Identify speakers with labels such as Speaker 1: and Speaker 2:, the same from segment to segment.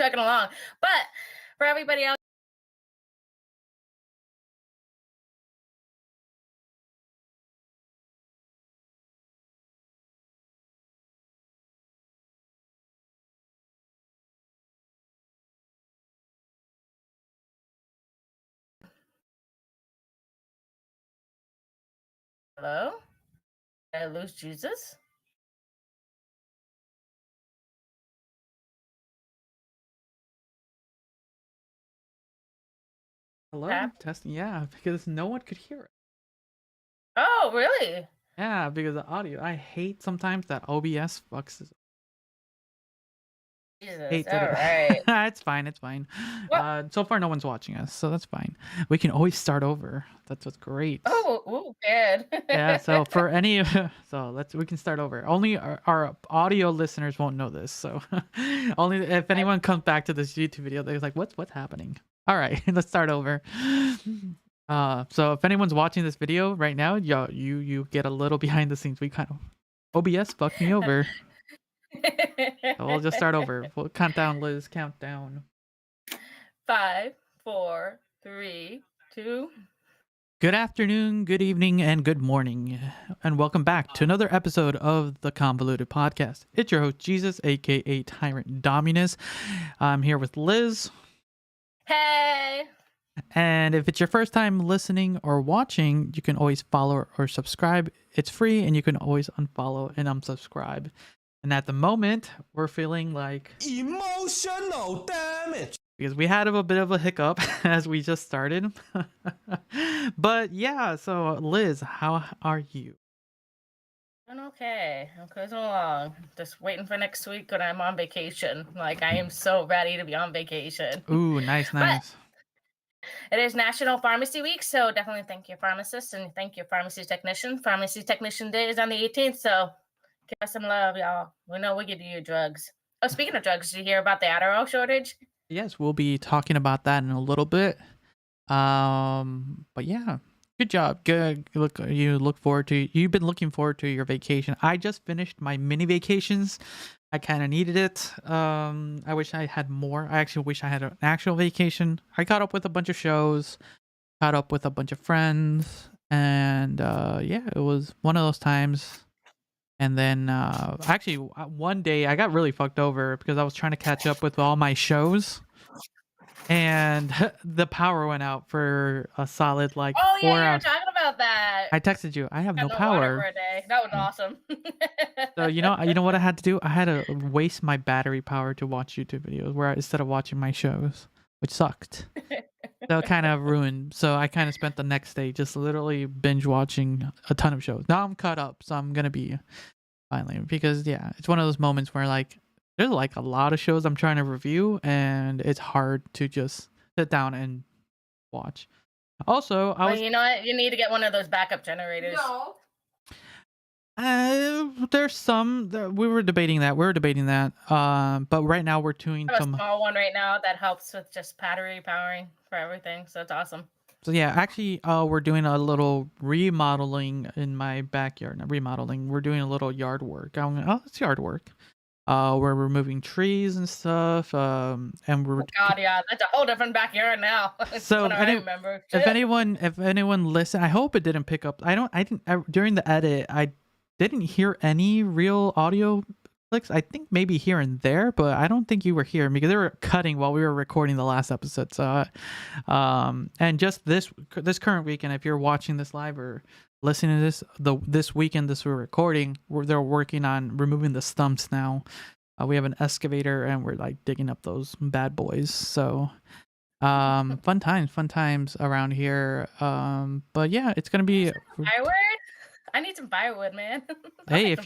Speaker 1: chugging along. But for everybody else, hello, did I lose Jesus?
Speaker 2: Hello,
Speaker 1: Hap-
Speaker 2: testing. Yeah, because no one could hear it.
Speaker 1: Oh, really?
Speaker 2: Yeah, because the audio. I hate sometimes that OBS fucks.
Speaker 1: Jesus.
Speaker 2: Hates it.
Speaker 1: All right.
Speaker 2: It's fine. It's fine.
Speaker 1: What?
Speaker 2: So far, no one's watching us, so that's fine. We can always start over. That's what's great.
Speaker 1: Oh, ooh, good.
Speaker 2: Yeah. So for any, we can start over. Only our audio listeners won't know this. So only if anyone comes back to this YouTube video, they're like, what's happening? All right, let's start over. So if anyone's watching this video right now, you get a little behind the scenes. We kind of OBS fucked me over. So we'll just start over. We'll count down, Liz. Count down.
Speaker 1: 5, 4, 3, 2.
Speaker 2: Good afternoon, good evening, and good morning, and welcome back to another episode of the Convoluted podcast. It's your host Jesus, aka Tyrant Dominus. I'm here with Liz.
Speaker 1: Hey.
Speaker 2: And if it's your first time listening or watching, you can always follow or subscribe. It's free, and you can always unfollow and unsubscribe. And at the moment, we're feeling like
Speaker 3: emotional damage
Speaker 2: because we had a bit of a hiccup as we just started. But yeah, so Liz, how are you?
Speaker 1: Doing okay. I'm cruising along. Just waiting for next week when I'm on vacation. Like, I am so ready to be on vacation.
Speaker 2: Ooh, nice.
Speaker 1: But it is National Pharmacy Week, so definitely thank your pharmacist and thank your pharmacy technician. Pharmacy Technician Day is on the 18th, so give us some love, y'all. We know we give you drugs. Oh, speaking of drugs, did you hear about the Adderall shortage?
Speaker 2: Yes, we'll be talking about that in a little bit. But yeah, good job. Good. You've been looking forward to your vacation. I just finished my mini vacations. I kind of needed it. I wish I had more. I actually wish I had an actual vacation. I caught up with a bunch of shows, caught up with a bunch of friends, and yeah, it was one of those times. And then actually one day I got really fucked over because I was trying to catch up with all my shows, and the power went out for a solid like
Speaker 1: Oh,
Speaker 2: 4
Speaker 1: yeah, you were
Speaker 2: hours.
Speaker 1: talking about that.
Speaker 2: I texted you, I have
Speaker 1: Got
Speaker 2: no
Speaker 1: no water for
Speaker 2: power.
Speaker 1: a day. That was
Speaker 2: Yeah.
Speaker 1: awesome.
Speaker 2: So you know what I had to do? I had to waste my battery power to watch YouTube videos instead of watching my shows, which sucked. So it kind of ruined. So I kind of spent the next day just literally binge watching a ton of shows. Now I'm caught up, so I'm gonna be finally, because yeah, it's one of those moments where like there's like a lot of shows I'm trying to review, and it's hard to just sit down and watch. Also,
Speaker 1: Well, you know what? You need to get one of those backup generators.
Speaker 3: no
Speaker 2: there's some we were debating that. But right now we're doing
Speaker 1: I have a
Speaker 2: some.
Speaker 1: small one right now that helps with just battery powering for everything, so it's awesome.
Speaker 2: So yeah, actually, we're doing a little remodeling in my backyard. Not remodeling. We're doing a little yard work. It's yard work. We're removing trees and stuff. And we're
Speaker 1: Oh, God, yeah, that's a whole different backyard now.
Speaker 2: So
Speaker 1: What I remember.
Speaker 2: if anyone listen, I hope it didn't pick up. During the edit, I didn't hear any real audio clicks. I think maybe here and there, but I don't think you were here because they were cutting while we were recording the last episode. So, and just this current weekend, if you're watching this live or listening to this weekend, we're recording, they're working on removing the stumps now. We have an excavator and we're like digging up those bad boys. So, fun times around here. But yeah, it's gonna be.
Speaker 1: Firewood? I need some firewood, man.
Speaker 2: Hey, if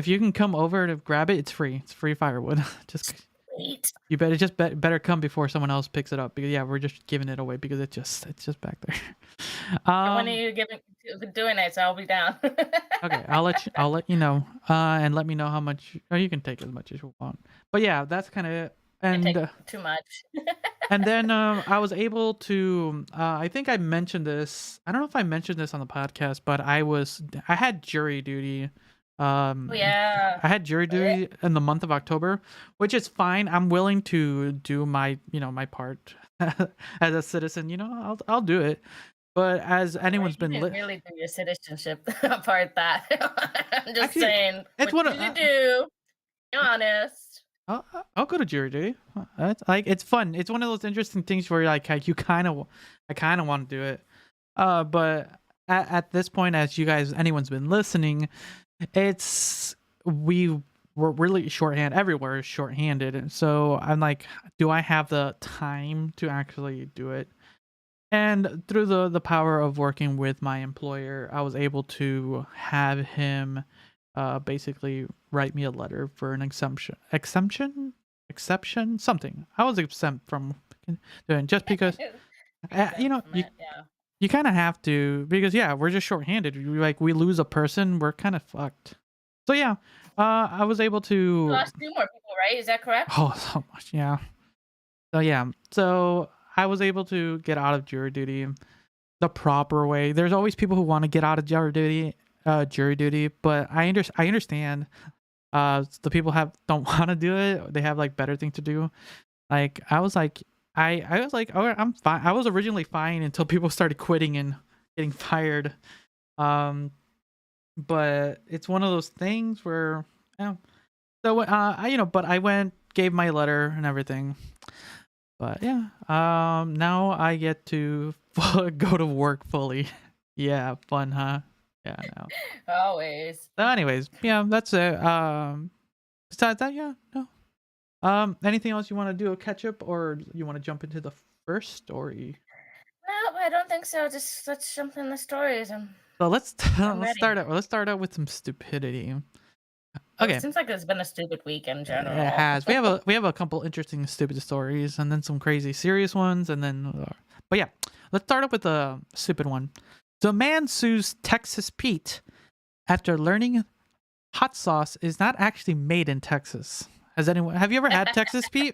Speaker 2: you can come over to grab it, it's free. It's free firewood. Just
Speaker 1: Sweet.
Speaker 2: you better come before someone else picks it up, because yeah, we're just giving it away because it's just back there.
Speaker 1: And when are you doing it? So I'll be down.
Speaker 2: Okay, I'll let you know. And let me know how much. Or you can take as much as you want. But yeah, that's kind of it.
Speaker 1: I
Speaker 2: And
Speaker 1: take too much.
Speaker 2: and then I was able to. I think I mentioned this. I don't know if I mentioned this on the podcast, but I had jury duty
Speaker 1: Oh, yeah.
Speaker 2: I had jury duty in the month of October, which is fine. I'm willing to do my, my part as a citizen. I'll do it. But as
Speaker 1: Right,
Speaker 2: anyone's
Speaker 1: you
Speaker 2: been
Speaker 1: didn't really do your citizenship part that. I'm just
Speaker 2: actually,
Speaker 1: saying,
Speaker 2: it's
Speaker 1: what
Speaker 2: one of
Speaker 1: did you do? Be honest.
Speaker 2: I'll go to jury duty. It's like it's fun. It's one of those interesting things where like you I kind of want to do it. But at this point, as you guys, anyone's been listening, it's we're really shorthanded. Everywhere is shorthanded, and so I'm like, do I have the time to actually do it? And through the power of working with my employer, I was able to have him basically write me a letter for an exception, something. I was exempt from doing just because
Speaker 1: Exempt from
Speaker 2: you
Speaker 1: it, yeah.
Speaker 2: you kind of have to, because yeah, we're just shorthanded. We lose a person, we're kind of fucked. So yeah, I was able
Speaker 1: You
Speaker 2: to.
Speaker 1: lost 2 more people, right? Is that correct?
Speaker 2: Oh, so much, yeah. So yeah, so I was able to get out of jury duty the proper way. There's always people who want to get out of jury duty, but I understand. The people don't want to do it. They have like better things to do. Like I was like, oh, I'm fine. I was originally fine until people started quitting and getting fired. Um, but it's one of those things where, so but I went, gave my letter and everything. But yeah, now I get to go to work fully. Yeah, fun, huh? Yeah, no.
Speaker 1: Always.
Speaker 2: So anyways, yeah, that's it. Besides that, yeah, no. Anything else you want to do a catch up, or you want to jump into the first story?
Speaker 1: No, I don't think so. Just let's jump in the stories.
Speaker 2: So let's
Speaker 1: I'm
Speaker 2: let's
Speaker 1: ready.
Speaker 2: start out. Let's start out with some stupidity.
Speaker 1: It
Speaker 2: Okay,
Speaker 1: seems like it's been a stupid week in
Speaker 2: it
Speaker 1: general.
Speaker 2: has. We have a couple interesting stupid stories, and then some crazy serious ones, and then. But yeah, let's start up with a stupid one. So, a man sues Texas Pete after learning hot sauce is not actually made in Texas. Have you ever had Texas Pete?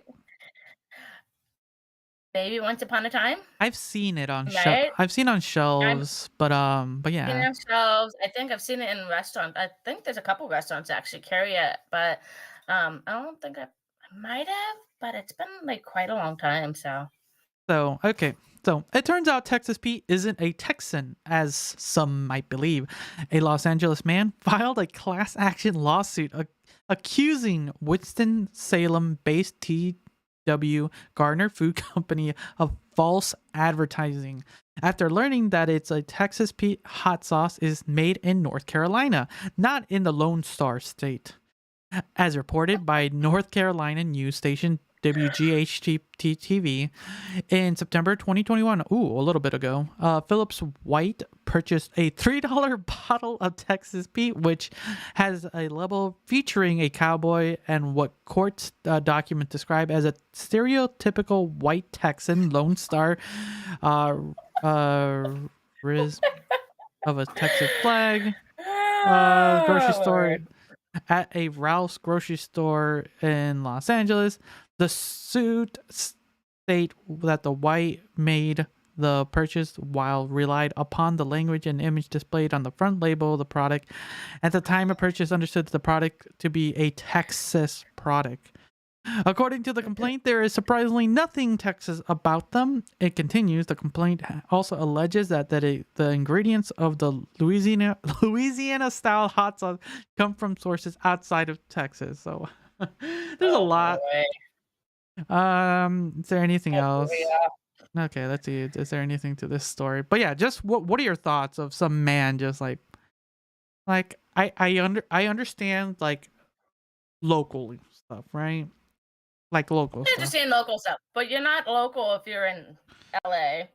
Speaker 1: Maybe once upon a time,
Speaker 2: I've seen it on
Speaker 1: right?
Speaker 2: I've seen on
Speaker 1: I'm
Speaker 2: shelves, but
Speaker 1: seen
Speaker 2: yeah.
Speaker 1: it on shelves. I think I've seen it in restaurants. I think there's a couple restaurants that actually carry it, but I don't think I might have, but it's been like quite a long time. So
Speaker 2: So, okay. So, it turns out Texas Pete isn't a Texan, as some might believe. A Los Angeles man filed a class action lawsuit accusing Winston-Salem based T.W. Gardner Food Company of false advertising after learning that it's a Texas Pete hot sauce is made in North Carolina, not in the Lone Star State. As reported by North Carolina news station WGHT-TV in September 2021, a little bit ago, Phillips White purchased a $3 bottle of Texas Pete, which has a label featuring a cowboy and what court documents describe as a stereotypical white Texan Lone Star riz of a Texas flag. Grocery
Speaker 1: oh,
Speaker 2: store
Speaker 1: Lord.
Speaker 2: at a Rouse grocery store in Los Angeles. The suit state that the White made the purchase while relied upon the language and image displayed on the front label of the product. At the time of purchase, understood the product to be a Texas product. According to the complaint, there is surprisingly nothing Texas about them. It continues. The complaint also alleges that the ingredients of the Louisiana style hot sauce come from sources outside of Texas. So there's a
Speaker 1: Oh
Speaker 2: lot.
Speaker 1: boy.
Speaker 2: Is there anything else?
Speaker 1: Yeah.
Speaker 2: Okay, let's see. Is there anything to this story? But yeah, just what are your thoughts of some man just like I understand like local stuff, right? Like local
Speaker 1: I
Speaker 2: stuff.
Speaker 1: understand local stuff, but you're not local if you're in LA.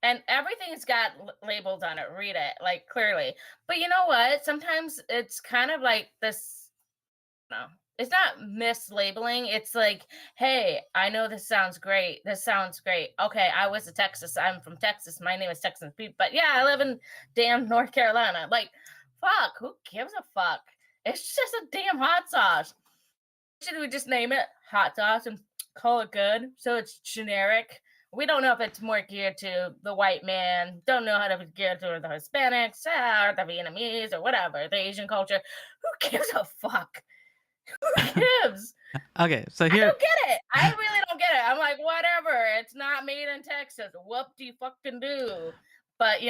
Speaker 1: And everything's got labels on it. Read it like clearly. But you know what? Sometimes it's kind of like this. No, it's not mislabeling. It's like, hey, I know this sounds great. This sounds great. Okay, I was a Texas. I'm from Texas. My name is Texan Pete. But yeah, I live in damn North Carolina. Like, fuck. Who gives a fuck? It's just a damn hot sauce. Should we just name it hot sauce and call it good so it's generic? We don't know if it's more geared to the white man. Don't know how to be geared to the Hispanics or the Vietnamese or whatever, the Asian culture. Who gives a fuck? Who gives?
Speaker 2: Okay, so
Speaker 1: I
Speaker 2: here
Speaker 1: don't get it. I really don't get it. I'm like, whatever. It's not made in Texas. Whoop de fucking do. But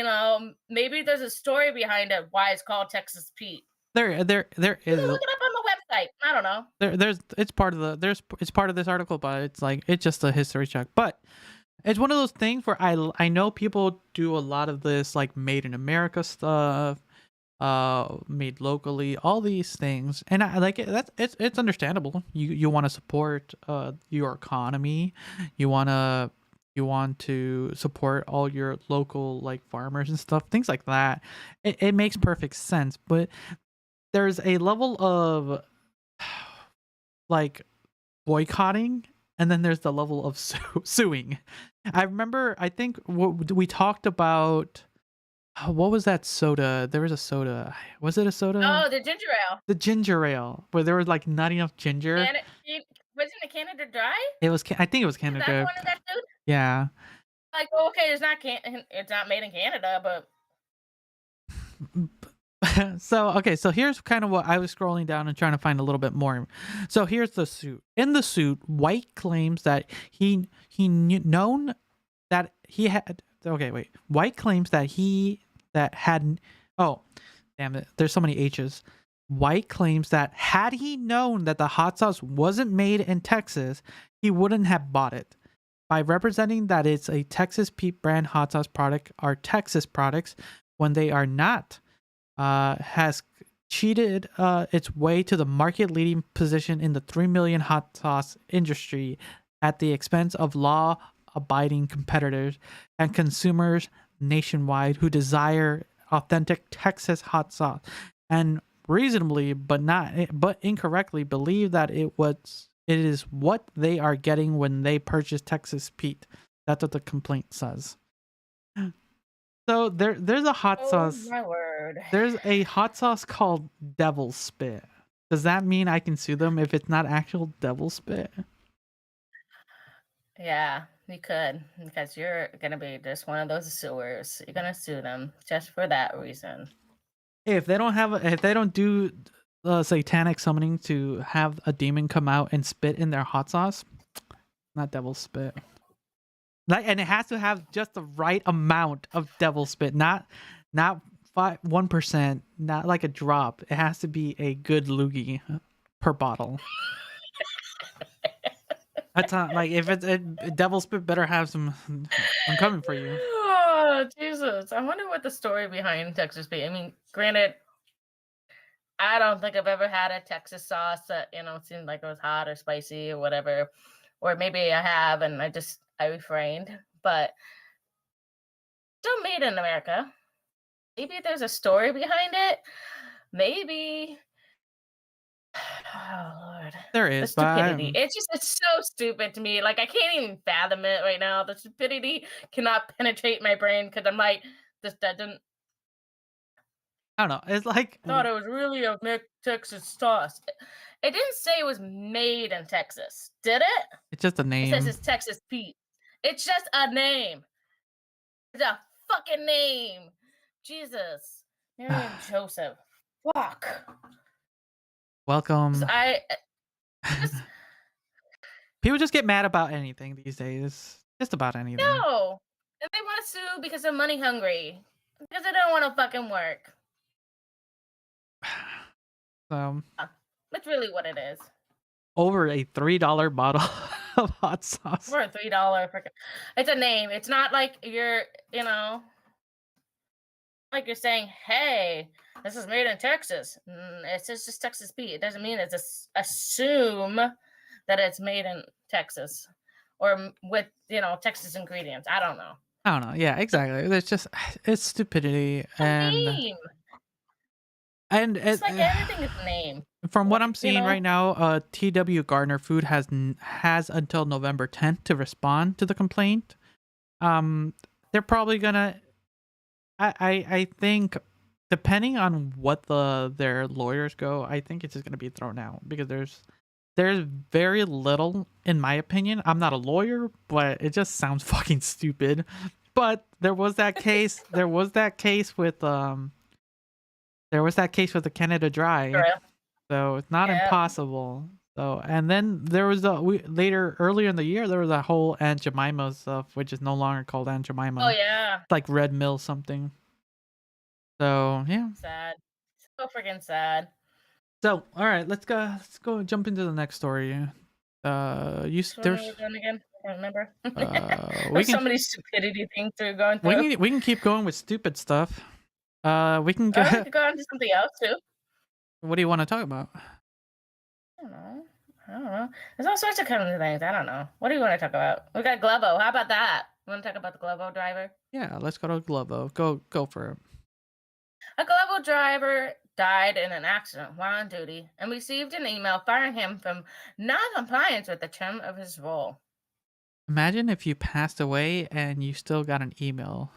Speaker 1: maybe there's a story behind it. Why it's called Texas Pete.
Speaker 2: there
Speaker 1: You
Speaker 2: is
Speaker 1: can look it up on the website. I don't know.
Speaker 2: there's it's part of this article, but it's just a history check. But it's one of those things where I know people do a lot of this like made in America stuff, made locally, all these things, and I like it. It's understandable. You want to support your economy, you want to support all your local like farmers and stuff, things like that. It makes perfect sense, but there's a level of like boycotting, and then there's the level of suing. I remember, I think we talked about what was that soda? There was a soda. Was it a soda?
Speaker 1: Oh, the ginger ale.
Speaker 2: The ginger ale, where there was like not enough ginger.
Speaker 1: Wasn't it Canada Dry?
Speaker 2: It was. I think it was
Speaker 1: Is that
Speaker 2: Canada.
Speaker 1: one of that dude?
Speaker 2: Yeah.
Speaker 1: Like, okay, it's not made in Canada, but
Speaker 2: So here's kind of what I was scrolling down and trying to find a little bit more. So here's the suit. In the suit, White claims that he known that he had. Okay, wait. White claims that had. Oh, damn it! There's so many H's. White claims that had he known that the hot sauce wasn't made in Texas, he wouldn't have bought it. By representing that it's a Texas Pete brand hot sauce product are Texas products when they are not, has cheated its way to the market leading position in the 3 million hot sauce industry at the expense of law abiding competitors and consumers nationwide who desire authentic Texas hot sauce and reasonably but incorrectly believe that it is what they are getting when they purchase Texas Pete. That's what the complaint says. So there's a hot sauce.
Speaker 1: Oh my word.
Speaker 2: There's a hot sauce called Devil Spit. Does that mean I can sue them if it's not actual Devil Spit?
Speaker 1: Yeah, you could, because you're gonna be just one of those suers. You're gonna sue them just for that reason.
Speaker 2: Hey, if they don't do satanic summoning to have a demon come out and spit in their hot sauce, not Devil Spit. And it has to have just the right amount of Devil Spit, not 1%, not like a drop. It has to be a good loogie per bottle. That's not like if it's a Devil Spit better have some. I'm coming for you.
Speaker 1: Oh Jesus! I wonder what the story behind Texas Pete. I mean, granted, I don't think I've ever had a Texas sauce that seemed like it was hot or spicy or whatever, or maybe I have and I refrained. But still made in America. Maybe there's a story behind it. Maybe. Oh Lord.
Speaker 2: There
Speaker 1: The
Speaker 2: is, but
Speaker 1: stupidity. It's so stupid to me. Like I can't even fathom it right now. The stupidity cannot penetrate my brain because I'm like, this doesn't.
Speaker 2: I don't know. It's like
Speaker 1: Thought it was really a Texas sauce. It didn't say it was made in Texas, did it?
Speaker 2: it's just a
Speaker 1: It
Speaker 2: name.
Speaker 1: says it's Texas Pete. It's just a name. It's a fucking name. Jesus. Mary and Joseph. Fuck.
Speaker 2: Welcome.
Speaker 1: I just
Speaker 2: People just get mad about anything these days. Just about anything.
Speaker 1: no. And they want to sue because they're money hungry. Because they don't want to fucking work.
Speaker 2: So
Speaker 1: That's really what it is.
Speaker 2: over a $3 bottle of hot sauce.
Speaker 1: For a $3 freaking. It's a name. It's not like you're, like you're saying, hey, this is made in Texas. It's just Texas Pete. It doesn't mean it's assume that it's made in Texas or with, Texas ingredients. I don't know.
Speaker 2: I don't know. Yeah, exactly. It's stupidity.
Speaker 1: Name.
Speaker 2: And
Speaker 1: It's like everything is a name.
Speaker 2: from what I'm seeing
Speaker 1: know?
Speaker 2: right now, TW Gardner Food has until November 10th to respond to the complaint. They're probably gonna. I think, depending on what their lawyers go, I think it's just gonna be thrown out because there's there's very little, in my opinion. I'm not a lawyer, but it just sounds fucking stupid. But there was that case. There was that case with the Canada Dry.
Speaker 1: True.
Speaker 2: So it's not
Speaker 1: Yeah.
Speaker 2: impossible. So, and then there was earlier in the year there was that whole Aunt Jemima stuff, which is no longer called Aunt Jemima.
Speaker 1: Oh yeah.
Speaker 2: It's like Red Mill something. So yeah.
Speaker 1: Sad. So freaking sad.
Speaker 2: So all right, let's go jump into the next story. You
Speaker 1: What were we
Speaker 2: there's
Speaker 1: doing again? I don't remember.
Speaker 2: we
Speaker 1: There's so
Speaker 2: can
Speaker 1: many stupidity things we're going through.
Speaker 2: we can keep going with stupid stuff. We can
Speaker 1: We
Speaker 2: go.
Speaker 1: could go on to something else too.
Speaker 2: What do you want to talk about?
Speaker 1: I don't know. There's all sorts of kind of things. I don't know. What do you want to talk about? We got Glovo. How about that? You want to talk about the Glovo driver?
Speaker 2: Yeah, let's go to Glovo. Go for it.
Speaker 1: A Glovo driver died in an accident while on duty and received an email firing him from non-compliance with the term of his role.
Speaker 2: Imagine if you passed away and you still got an email.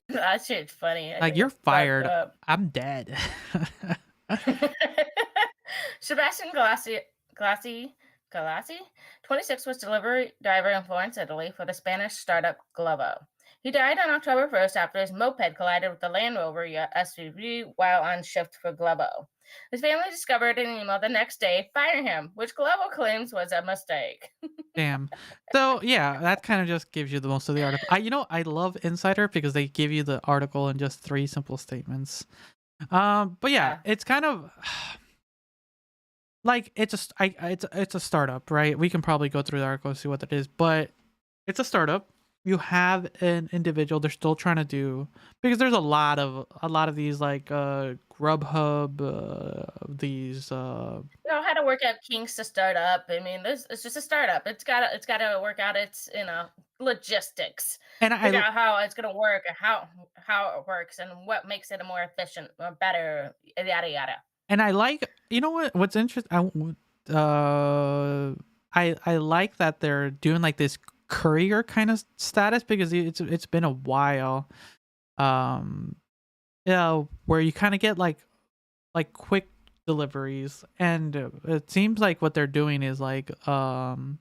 Speaker 1: That shit's funny. I
Speaker 2: Like,
Speaker 1: think
Speaker 2: you're
Speaker 1: it's fucked
Speaker 2: fired.
Speaker 1: up.
Speaker 2: I'm dead.
Speaker 1: Sebastian Galassi, 26, was delivery driver in Florence, Italy for the Spanish startup Glovo. He died on October 1st after his moped collided with the Land Rover SUV while on shift for Glovo. His family discovered an email the next day firing him, which Glovo claims was a mistake.
Speaker 2: Damn. So yeah, that kind of just gives you the most of the article. I love Insider because they give you the article in just 3 simple statements. But yeah,
Speaker 1: Yeah.
Speaker 2: it's kind of like it's a startup, right? We can probably go through the article and see what that is, but it's a startup. You have an individual they're still trying to do, because there's a lot of these like Grubhub, these
Speaker 1: You know how to work out kinks to start up. I mean, it's just a startup. It's gotta work out its logistics.
Speaker 2: and
Speaker 1: Figure
Speaker 2: I
Speaker 1: out how it's gonna work and how it works and what makes it a more efficient or better yada yada.
Speaker 2: and I like, you know what's interesting. I like that they're doing like this courier kind of status, because it's been a while, where you kind of get like quick deliveries, and it seems like what they're doing is like non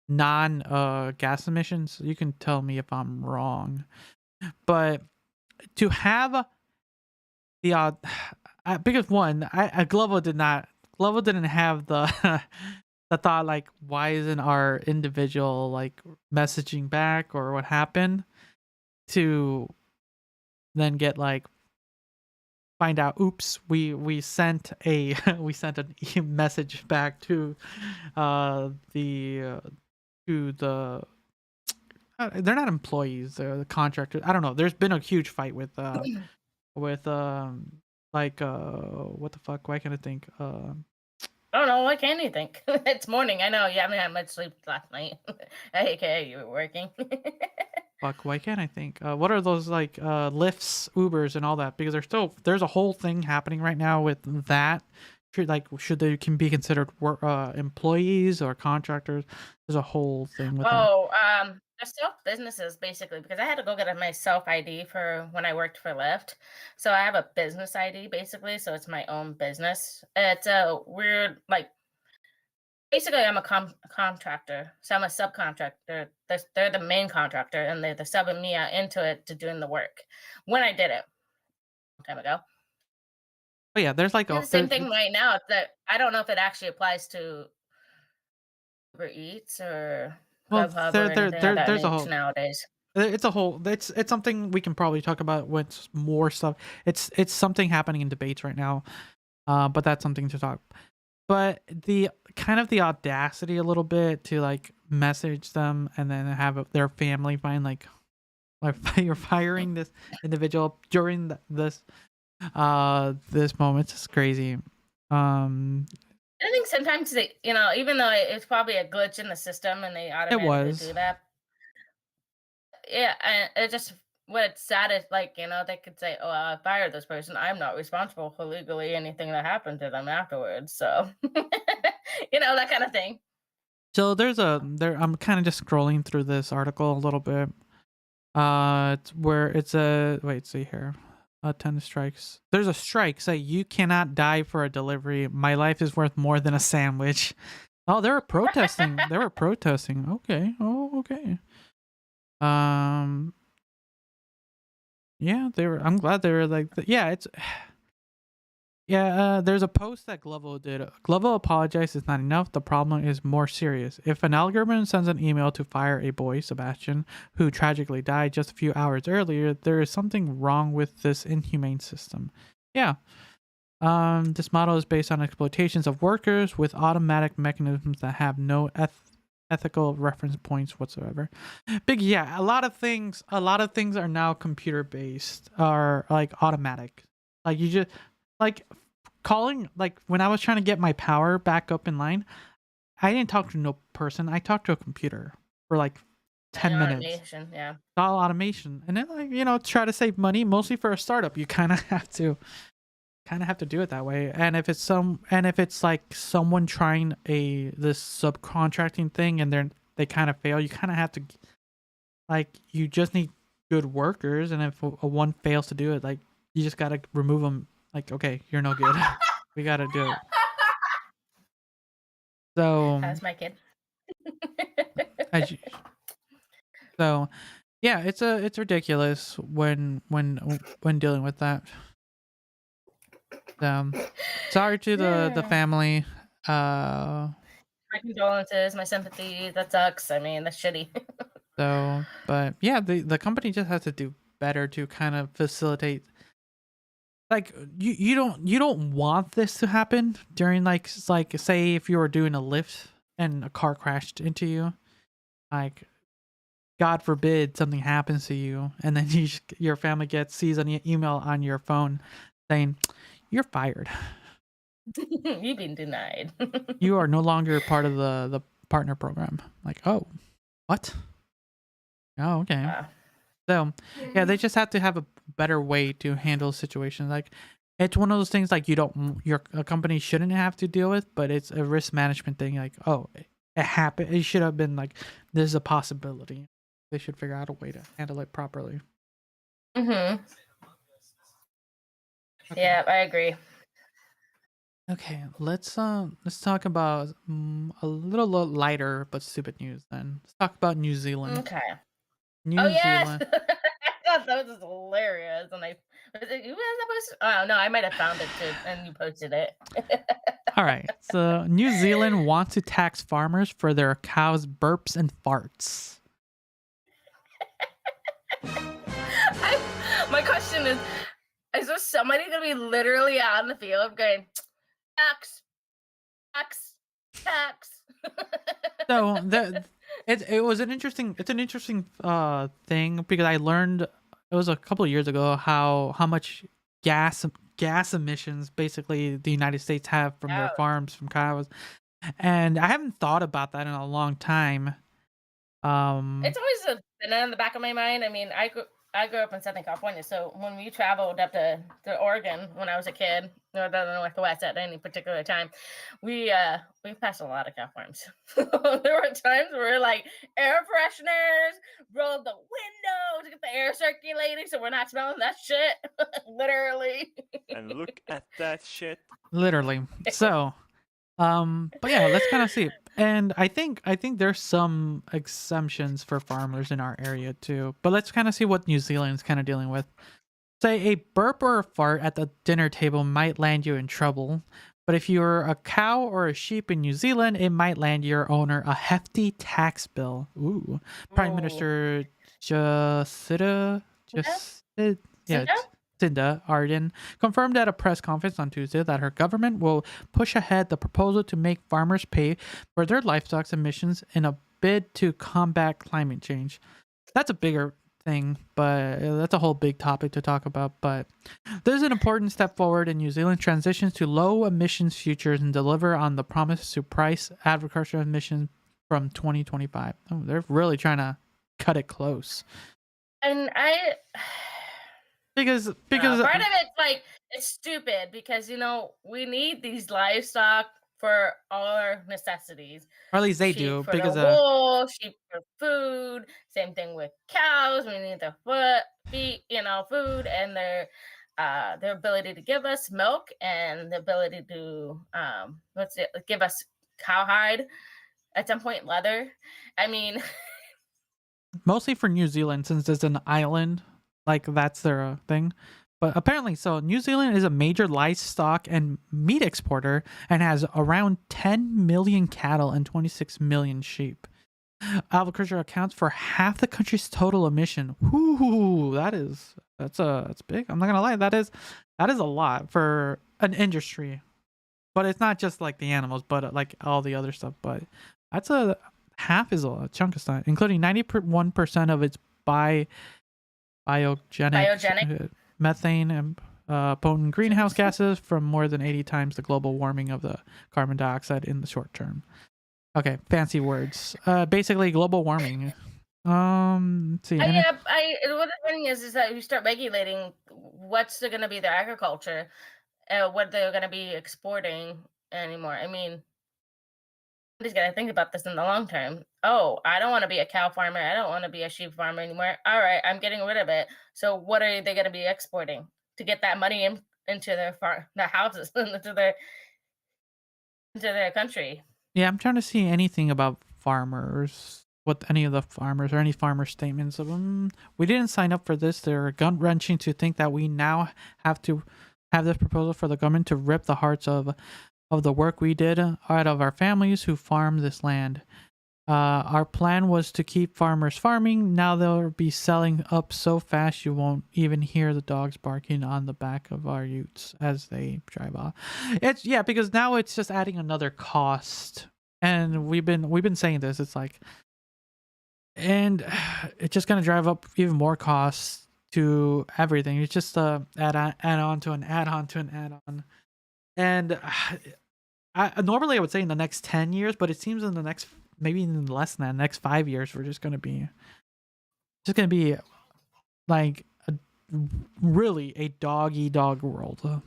Speaker 2: gas emissions. You can tell me if I'm wrong, but to have the odd because one, Glovo didn't have the the thought like, why isn't our individual like messaging back or what happened, to then get like find out, oops, we sent a we sent an message back to the they're not employees, they're the contractors. I don't know, there's been a huge fight with what the fuck, why can't I think
Speaker 1: I don't know. What can you think? It's morning. I know you haven't had much sleep last night. Okay, you were working.
Speaker 2: fuck, why can't I think? What are those like Lyfts, Ubers, and all that? Because there's a whole thing happening right now with that. Should they can be considered employees or contractors? There's a whole thing with that.
Speaker 1: Oh, they're self businesses basically, because I had to go get my self ID for when I worked for Lyft. So I have a business ID basically, so it's my own business. It's a weird like basically I'm a contractor, so I'm a subcontractor. They're the main contractor, and they're subbing me out into it to doing the work. When I did it a long time ago.
Speaker 2: But yeah, there's like
Speaker 1: The same thing right now. It's that I don't know if it actually applies to Uber Eats or
Speaker 2: Well,
Speaker 1: Grubhub
Speaker 2: there-
Speaker 1: or
Speaker 2: there-
Speaker 1: anything
Speaker 2: there-
Speaker 1: like that
Speaker 2: there's a whole-
Speaker 1: nowadays.
Speaker 2: it's a whole it's something we can probably talk about with more stuff. It's something happening in debates right now, but that's something to talk. But the kind of the audacity a little bit to like message them and then have their family find like you're firing this individual during this moment. It's just crazy.
Speaker 1: I think sometimes they, even though it's probably a glitch in the system and they automatically
Speaker 2: was.
Speaker 1: do that. Yeah, and it just what's sad is like, they could say, "Oh, I fired this person. I'm not responsible for legally anything that happened to them afterwards." So, that kind of thing.
Speaker 2: So I'm kind of just scrolling through this article a little bit. It's where it's a wait, see here. 10 strikes. There's a strike. Say you cannot die for a delivery. My life is worth more than a sandwich. Oh, they were protesting. They were protesting. Okay. Oh, okay. Yeah, they were. I'm glad they were like. Yeah, it's. Yeah, there's a post that Glovo did. Glovo apologized is not enough. The problem is more serious. If an algorithm sends an email to fire a boy, Sebastian, who tragically died just a few hours earlier, there is something wrong with this inhumane system. Yeah. This model is based on exploitations of workers with automatic mechanisms that have no ethical reference points whatsoever. Yeah, a lot of things are now computer based, are like automatic. Like you just like calling, like when I was trying to get my power back up in line, I didn't talk to no person. I talked to a computer for like 10 minutes.
Speaker 1: Automation, yeah.
Speaker 2: All automation. And then like, try to save money, mostly for a startup. You kind of have to do it that way. And if it's like someone trying this subcontracting thing and they kind of fail, you kind of have to, like, you just need good workers, and if a one fails to do it, like, you just got to remove them. Like, okay, you're no good. We got to do it. So
Speaker 1: That's my kid.
Speaker 2: so yeah, it's ridiculous when dealing with that. Sorry to the family.
Speaker 1: My condolences, my sympathy. That sucks. I mean, that's shitty.
Speaker 2: But yeah, the company just has to do better to kind of facilitate. Like, you don't want this to happen during like say if you were doing a lift and a car crashed into you, like, God forbid something happens to you, and then your family sees an email on your phone saying you're fired.
Speaker 1: You've been denied.
Speaker 2: You are no longer part of the partner program. Like, oh, what? Oh, okay. So yeah, they just have to have a better way to handle situations. Like, it's one of those things like a company shouldn't have to deal with, but it's a risk management thing. Like, oh, it happened. It should have been like, there's a possibility. They should figure out a way to handle it properly.
Speaker 1: Okay. Yeah, I agree.
Speaker 2: Okay, let's talk about a little lighter but stupid news. Then let's talk about New Zealand.
Speaker 1: Okay.
Speaker 2: New
Speaker 1: Zealand.
Speaker 2: Yes!
Speaker 1: I thought that was hilarious. And who was that post? Oh no, I might have found it too, and you posted it.
Speaker 2: All right, so New Zealand wants to tax farmers for their cows' burps and farts.
Speaker 1: My question is there somebody gonna be literally out in the field going tax?
Speaker 2: So it was an interesting thing, because I learned, it was a couple of years ago, how much gas emissions basically the United States have from their farms, from cows, and I haven't thought about that in a long time.
Speaker 1: It's always been in the back of my mind. I mean, I grew up in Southern California, so when we traveled up to Oregon when I was a kid, or the Northwest at any particular time, we passed a lot of cow farms. There were times where like air fresheners, rolled the window to get the air circulating, so we're not smelling that shit. Literally.
Speaker 4: And look at that shit.
Speaker 2: Literally. So, but yeah, let's kind of see. And I think there's some exemptions for farmers in our area too. But let's kind of see what New Zealand's kind of dealing with. Say a burp or a fart at the dinner table might land you in trouble. But if you're a cow or a sheep in New Zealand, it might land your owner a hefty tax bill. Ooh. Prime Minister Jacinda Ardern confirmed at a press conference on Tuesday that her government will push ahead the proposal to make farmers pay for their livestock's emissions in a bid to combat climate change. That's a bigger thing, but that's a whole big topic to talk about. But there's an important step forward in New Zealand transitions to low emissions futures and deliver on the promise to price agricultural emissions from 2025. Oh, they're really trying to cut it close.
Speaker 1: And because part of it's like, it's stupid because we need these livestock for all our necessities,
Speaker 2: or at least they
Speaker 1: sheep
Speaker 2: do,
Speaker 1: for
Speaker 2: because
Speaker 1: the wool, sheep for food. Same thing with cows. We need the food and their their ability to give us milk and the ability to give us cowhide, at some point leather. I mean,
Speaker 2: Mostly for New Zealand, since it's an island, like that's their thing. But apparently, so New Zealand is a major livestock and meat exporter and has around 10 million cattle and 26 million sheep. Agriculture accounts for half the country's total emission. Whoo, that's big. I'm not gonna lie, that is a lot for an industry. But it's not just like the animals, but like all the other stuff. But that's a half is a chunk of stuff, including 91% of its biogenic methane and potent greenhouse gases from more than 80 times the global warming of the carbon dioxide in the short term. Okay, fancy words. Basically, global warming. Let's see.
Speaker 1: What the thing is that you start regulating what's going to be their agriculture, what they're going to be exporting anymore. I mean, somebody's got to think about this in the long term. Oh, I don't want to be a cow farmer. I don't want to be a sheep farmer anymore. All right, I'm getting rid of it. So what are they going to be exporting to get that money into their houses, into their country?
Speaker 2: Yeah, I'm trying to see anything about farmers. What any of the farmers or any farmer statements of them. We didn't sign up for this. They're gut wrenching to think that we now have to have this proposal for the government to rip the hearts of the work we did out of our families who farm this land. Our plan was to keep farmers farming. Now they'll be selling up so fast you won't even hear the dogs barking on the back of our utes as they drive off. Because now it's just adding another cost, and we've been saying this. It's like, and it's just gonna drive up even more costs to everything. It's just add on to an add-on to an add-on, and normally I would say in the next 10 years, but it seems in the next, maybe even less than that, next 5 years, we're just gonna be like really a dog world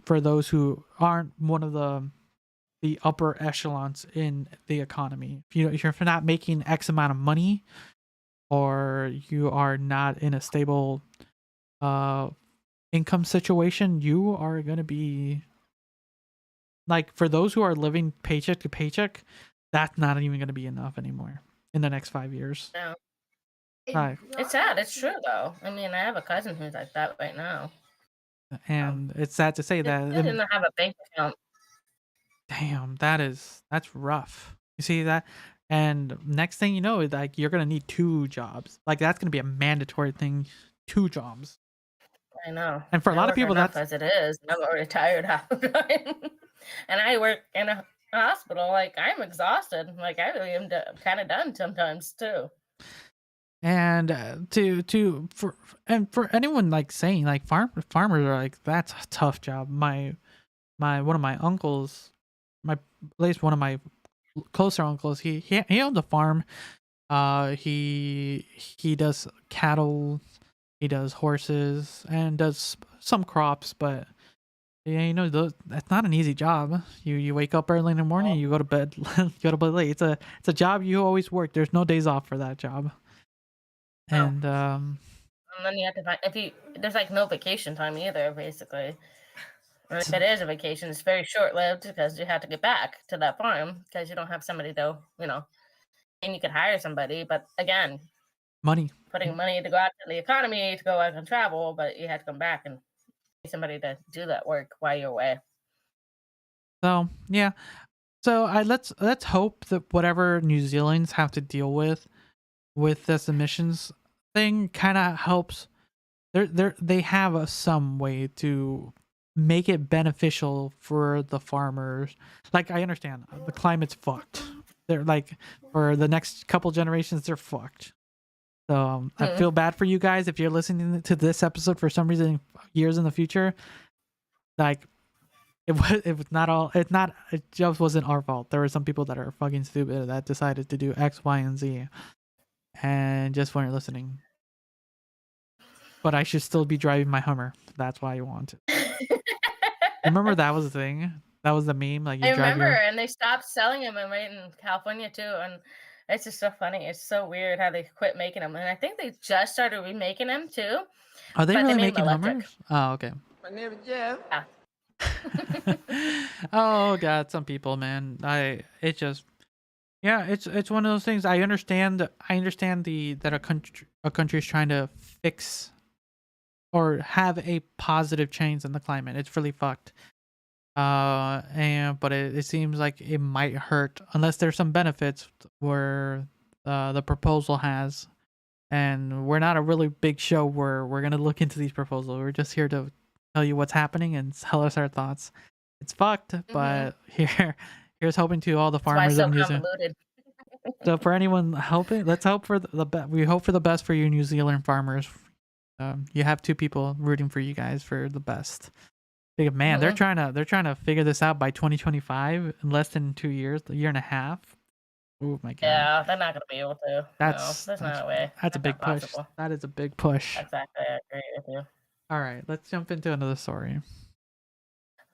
Speaker 2: for those who aren't one of the upper echelons in the economy. If you're not making X amount of money, or you are not in a stable income situation, you are gonna be like, for those who are living paycheck to paycheck, that's not even going to be enough anymore in the next 5 years.
Speaker 1: No.
Speaker 2: Right.
Speaker 1: It's sad. It's true, though. I mean, I have a cousin who's like that right now.
Speaker 2: And it's sad to say that.
Speaker 1: They didn't have a bank account.
Speaker 2: Damn, that's rough. You see that? And next thing you know, like, you're going to need 2 jobs. Like, that's going to be a mandatory thing. 2 jobs.
Speaker 1: I know.
Speaker 2: And for a lot of people, that's
Speaker 1: as it is. I'm already tired half the time. And I work in a hospital. Like, I'm exhausted. Like, I really am kind of done sometimes too.
Speaker 2: And for anyone like saying like farmers are like, that's a tough job. One of my uncles, at least one of my closer uncles, he owns a farm. He does cattle, he does horses, and does some crops, but yeah, that's not an easy job. You wake up early in the morning, you go to bed late. It's a job you always work. There's no days off for that job. And
Speaker 1: then you have to find, there's like no vacation time either, basically. Or if it is a vacation, it's very short lived because you have to get back to that farm because you don't have somebody to, and you could hire somebody, but again, putting money to go out to the economy to go out and travel, but you have to come back and somebody to do that work while you're away.
Speaker 2: So yeah, so let's hope that whatever New Zealanders have to deal with this emissions thing kind of helps. They have some way to make it beneficial for the farmers. Like, I understand the climate's fucked. They're like, for the next couple generations, they're fucked. So I feel bad for you guys if you're listening to this episode for some reason years in the future. Like, it just wasn't our fault. There were some people that are fucking stupid that decided to do X, Y, and Z and just weren't listening. But I should still be driving my Hummer. That's why I want it. Remember that was the thing? That was the meme. Like,
Speaker 1: I remember, and they stopped selling them right in California too. And it's just so funny. It's so weird how they quit making them. And I think they just started remaking them too.
Speaker 2: Are they really making Hummers? Oh, okay.
Speaker 1: Yeah.
Speaker 2: Oh god, some people, man. It's one of those things. I understand that a country is trying to fix or have a positive change in the climate. It's really fucked. But it seems like it might hurt unless there's some benefits where the proposal has. And we're not a really big show where we're gonna look into these proposals. We're just here to tell you what's happening and tell us our thoughts. It's fucked, but here's hoping to all the
Speaker 1: That's why it's
Speaker 2: farmers
Speaker 1: so
Speaker 2: of New Zealand.
Speaker 1: convoluted.
Speaker 2: So for anyone helping, let's hope for the best. We hope for the best for you, New Zealand farmers. You have two people rooting for you guys for the best. Because, man, they're trying to figure this out by 2025 in less than 2 years, a year and a half. Oh my god.
Speaker 1: Yeah, they're not gonna be able to.
Speaker 2: That's
Speaker 1: no, there's not a way.
Speaker 2: That's a
Speaker 1: That's
Speaker 2: big
Speaker 1: not
Speaker 2: push.
Speaker 1: possible.
Speaker 2: That is a big push.
Speaker 1: Exactly, I agree with you.
Speaker 2: All right, let's jump into another story.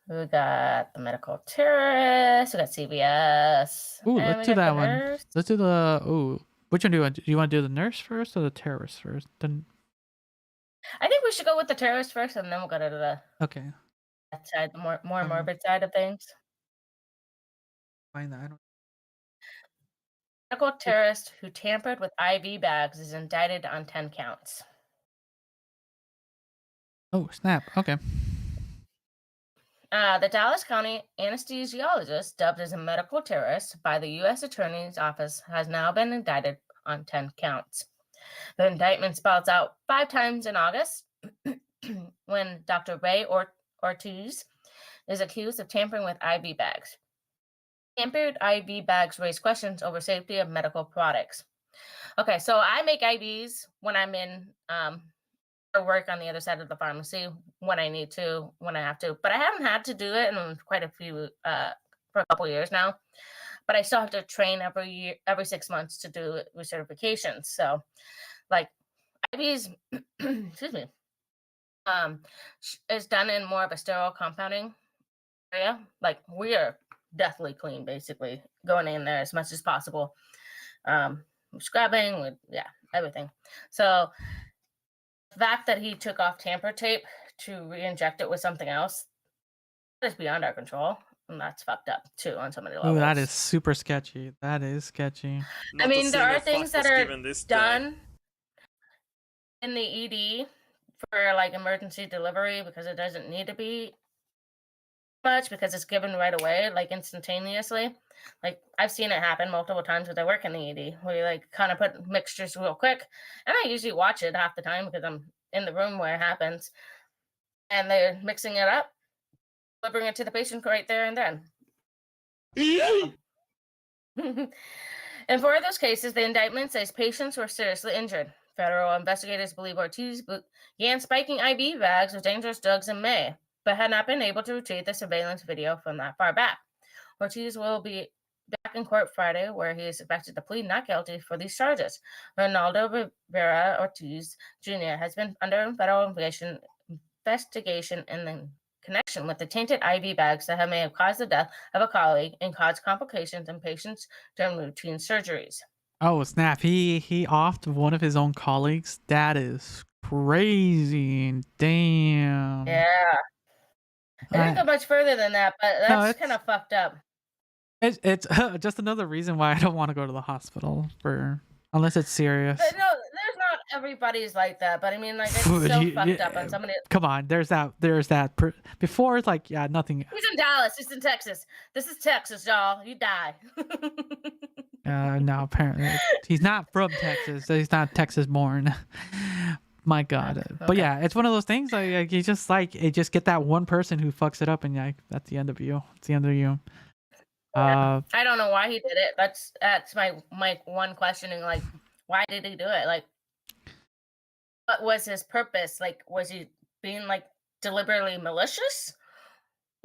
Speaker 1: We got the medical terrorist. We got CBS.
Speaker 2: Ooh,
Speaker 1: and
Speaker 2: let's
Speaker 1: we
Speaker 2: do
Speaker 1: got
Speaker 2: that
Speaker 1: the
Speaker 2: one.
Speaker 1: nurse.
Speaker 2: Let's do the which one do you want? Do you want to do the nurse first or the terrorist first? Then
Speaker 1: I think we should go with the terrorist first, and then we'll go to the
Speaker 2: okay,
Speaker 1: that side, the more
Speaker 2: Um,
Speaker 1: morbid side of things.
Speaker 2: find that. I don't.
Speaker 1: Medical terrorist who tampered with IV bags is indicted on 10 counts.
Speaker 2: Oh snap! Okay.
Speaker 1: The Dallas County anesthesiologist, dubbed as a medical terrorist by the U.S. Attorney's Office, has now been indicted on 10 counts. The indictment spells out 5 times in August when Dr. Ray Ortiz is accused of tampering with IV bags. Tampered IV bags raise questions over safety of medical products. Okay, so I make IVs when I'm in work on the other side of the pharmacy when I need to, when I have to. But I haven't had to do it in quite a few for a couple of years now. But I still have to train every 6 months to do recertifications. So, like IVs, excuse me, is done in more of a sterile compounding area. Like we are deathly clean, basically going in there as much as possible. Scrubbing with everything. So the fact that he took off tamper tape to re-inject it with something else is beyond our control, and that's fucked up too on so many levels.
Speaker 2: Oh, that is super sketchy. That is sketchy.
Speaker 1: I
Speaker 4: Not a
Speaker 1: mean, there are
Speaker 4: single
Speaker 1: things
Speaker 4: fuck
Speaker 1: that
Speaker 4: was
Speaker 1: are
Speaker 4: given this day.
Speaker 1: done in the ED for like emergency delivery because it doesn't need to be much because it's given right away, like instantaneously. Like I've seen it happen multiple times because I work in the ED where you like kind of put mixtures real quick, and I usually watch it half the time because I'm in the room where it happens, and they're mixing it up, delivering it to the patient right there and then. In 4 of those cases, the indictment says patients were seriously injured. Federal investigators believe Ortiz began spiking IV bags with dangerous drugs in May, but had not been able to retrieve the surveillance video from that far back. Ortiz will be back in court Friday, where he is expected to plead not guilty for these charges. Ronaldo Rivera Ortiz Jr. has been under federal investigation in the connection with the tainted IV bags that may have caused the death of a colleague and caused complications in patients during routine surgeries.
Speaker 2: Oh snap! He offed one of his own colleagues. That is crazy. Damn.
Speaker 1: Yeah. I didn't go much further than that, but that's kind of fucked up.
Speaker 2: It's just another reason why I don't want to go to the hospital unless it's serious.
Speaker 1: But no, there's not everybody's like that, but I mean, like it's so fucked up on somebody.
Speaker 2: Come on, there's that. Before it's like nothing.
Speaker 1: He's in Dallas. He's in Texas. This is Texas, y'all. You die.
Speaker 2: No, apparently he's not from Texas. So he's not Texas born. My God. Okay. But yeah, it's one of those things. Like you just get that one person who fucks it up, and that's the end of you. It's the end of you.
Speaker 1: I don't know why he did it. That's my one questioning. Like, why did he do it? Like, what was his purpose? Like, was he being like deliberately malicious,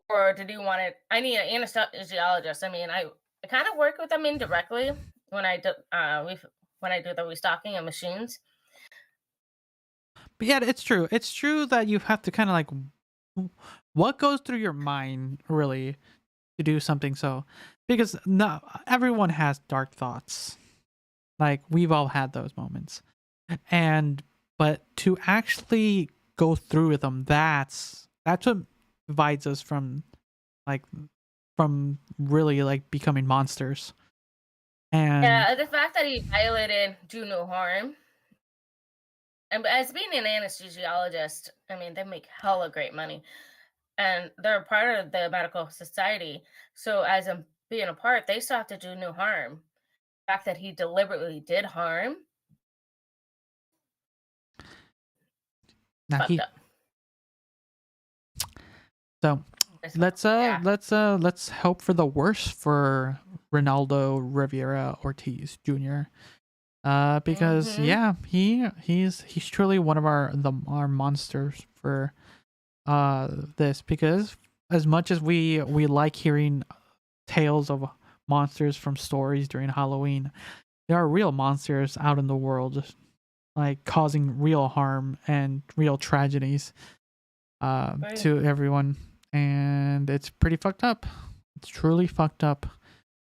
Speaker 1: or did he want it? I need an anesthesiologist. I mean, I kind of work with them indirectly when I do the restocking of machines.
Speaker 2: But yeah, it's true. It's true that you have to kind of like, what goes through your mind really to do something so, because no, everyone has dark thoughts. Like we've all had those moments, but to actually go through with them, that's That's what divides us from like really like becoming monsters. And
Speaker 1: Yeah, the fact that he violated do no harm. And as being an anesthesiologist, I mean, they make hella great money. And they're a part of the medical society. So as a being a part, they still have to do no harm. The fact that he deliberately did harm,
Speaker 2: now
Speaker 1: fucked up.
Speaker 2: so let's hope for the worst for Ronaldo Rivera Ortiz Jr. Because yeah, he's truly one of our monsters for this, because as much as we like hearing tales of monsters from stories during Halloween, there are real monsters out in the world, like causing real harm and real tragedies to everyone, and it's pretty fucked up. It's truly fucked up.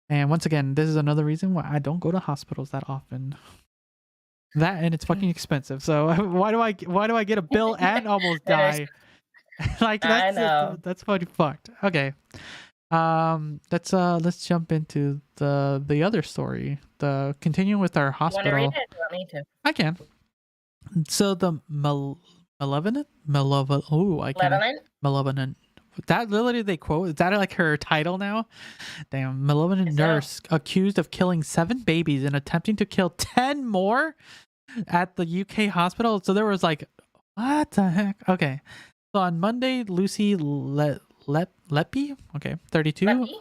Speaker 2: And once again, this is another reason why I don't go to hospitals that often. That, and it's fucking expensive. So why do I get a bill and almost die? Like
Speaker 1: I know.
Speaker 2: that's fucking fucked. Okay. Let's jump into the other story. The continuing with our
Speaker 1: You want to
Speaker 2: hospital.
Speaker 1: read it? You want me to?
Speaker 2: I can. So the malevolent. Ooh, I can't.
Speaker 1: Lebanon?
Speaker 2: Malevolent. That literally they quote. Is that like her title now? Damn, malevolent
Speaker 1: Is that-
Speaker 2: nurse accused of killing 7 babies and attempting to kill 10 more at the UK hospital. So there was like, what the heck? Okay. So on Monday, Lucy Leppy, okay, 32,
Speaker 1: Leppy?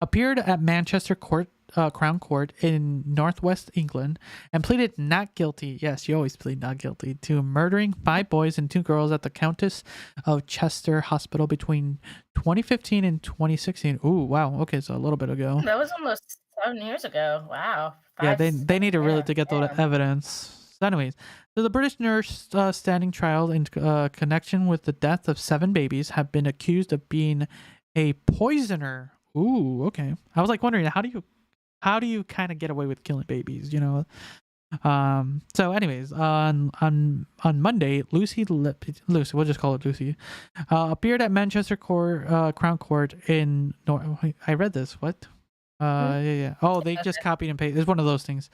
Speaker 2: appeared at Manchester Crown Court in northwest England and pleaded not guilty. Yes, you always plead not guilty to murdering 5 boys and 2 girls at the Countess of Chester Hospital between 2015 and 2016. Ooh, wow. Okay, so a little bit ago.
Speaker 1: That was almost 7 years ago. Wow.
Speaker 2: Yeah, they
Speaker 1: 5,
Speaker 2: need to really
Speaker 1: yeah,
Speaker 2: to get the
Speaker 1: damn.
Speaker 2: evidence. So anyways, so the British nurse standing trial in connection with the death of 7 babies have been accused of being a poisoner. Ooh, okay. I was like wondering how do you kind of get away with killing babies, you know? So anyways, on Monday, Lucy, we'll just call it Lucy, appeared at Manchester Crown Court in I read this. What? Yeah. Oh, they just copied and pasted. It's one of those things.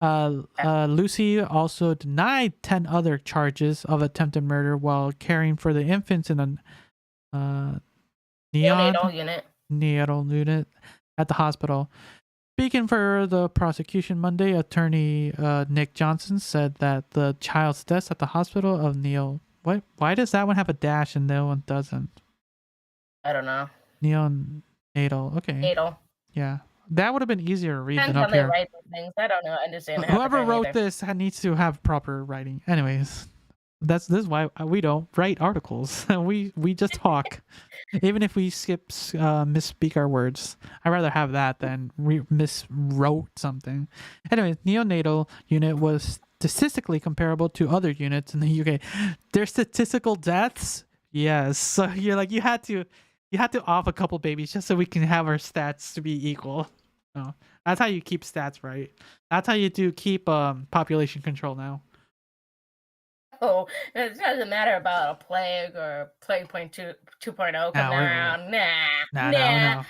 Speaker 2: Lucy also denied 10 other charges of attempted murder while caring for the infants in a neonatal unit at the hospital. Speaking for the prosecution Monday, attorney Nick Johnson said that the child's deaths at the hospital of why does that one have a dash and the other one doesn't?
Speaker 1: I don't know.
Speaker 2: Neonatal. Okay.
Speaker 1: Natal.
Speaker 2: Yeah. That would have been easier to read
Speaker 1: Depends
Speaker 2: than
Speaker 1: how
Speaker 2: up
Speaker 1: they
Speaker 2: here.
Speaker 1: write these things. I don't know. Understand. half the
Speaker 2: Whoever
Speaker 1: time
Speaker 2: wrote
Speaker 1: either.
Speaker 2: this needs to have proper writing. Anyways, this is why we don't write articles. we just talk. Even if we misspeak our words, I'd rather have that than miswrote something. Anyway, neonatal unit was statistically comparable to other units in the UK. Their statistical deaths, yes. So you're like you had to off a couple babies just so we can have our stats to be equal. No, that's how you keep stats right. That's how you keep population control now.
Speaker 1: Oh, it doesn't matter about a plague or plague 2.0 coming around. Nah.
Speaker 2: No.
Speaker 1: Right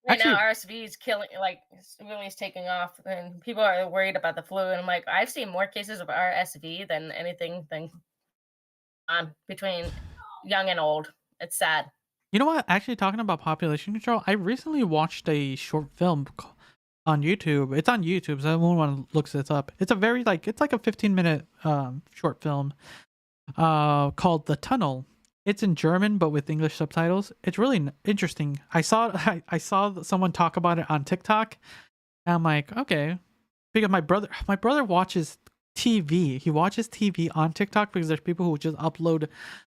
Speaker 2: Actually,
Speaker 1: now, RSV is killing, like, really is taking off, and people are worried about the flu. And I'm like, I've seen more cases of RSV than anything between young and old. It's sad.
Speaker 2: you know what? Actually, talking about population control, I recently watched a short film on YouTube. It's on YouTube, so everyone looks this up. It's a very it's like a 15-minute short film called The Tunnel. It's in German but with English subtitles. It's really interesting. I saw someone talk about it on TikTok, and I'm like, okay, because my brother watches TV. He watches TV on TikTok because there's people who just upload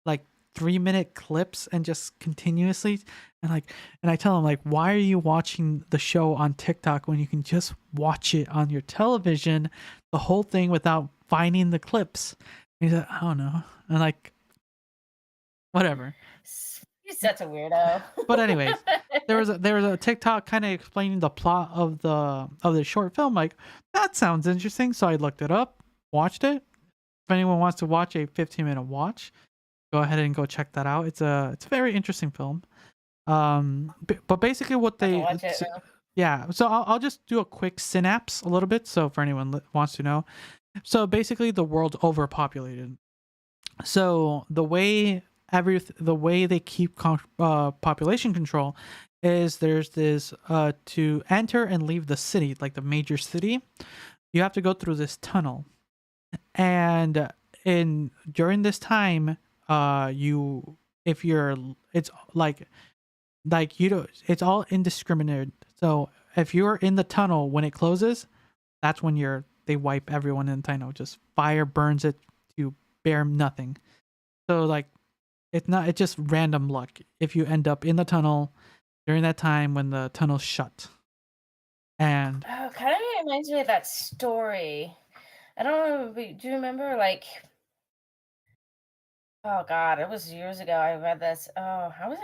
Speaker 2: like 3-minute clips and just continuously, and I tell him like, why are you watching the show on TikTok when you can just watch it on your television, the whole thing, without finding the clips? And he's like, I don't know, and like, whatever.
Speaker 1: He's such a weirdo.
Speaker 2: But anyways, there was a TikTok kind of explaining the plot of the short film. Like, that sounds interesting, so I looked it up, watched it. If anyone wants to watch a 15-minute watch, go ahead and go check that out. It's a very interesting film. But basically what
Speaker 1: I have to
Speaker 2: they
Speaker 1: watch it now.
Speaker 2: yeah, so I'll just do a quick synapse a little bit, so for anyone wants to know. So basically the world's overpopulated. So the way they keep population control is there's this to enter and leave the city, like the major city, you have to go through this tunnel. And in during this time, you if you're it's like you don't, it's all indiscriminate. So if you're in the tunnel when it closes, that's when they wipe everyone in the tunnel. Just fire burns it to bare nothing. So like it's just random luck if you end up in the tunnel during that time when the tunnel's shut. And
Speaker 1: Oh, kind of reminds me of that story. I don't know. Do you remember, like, oh God, it was years ago. I read this. Oh, I was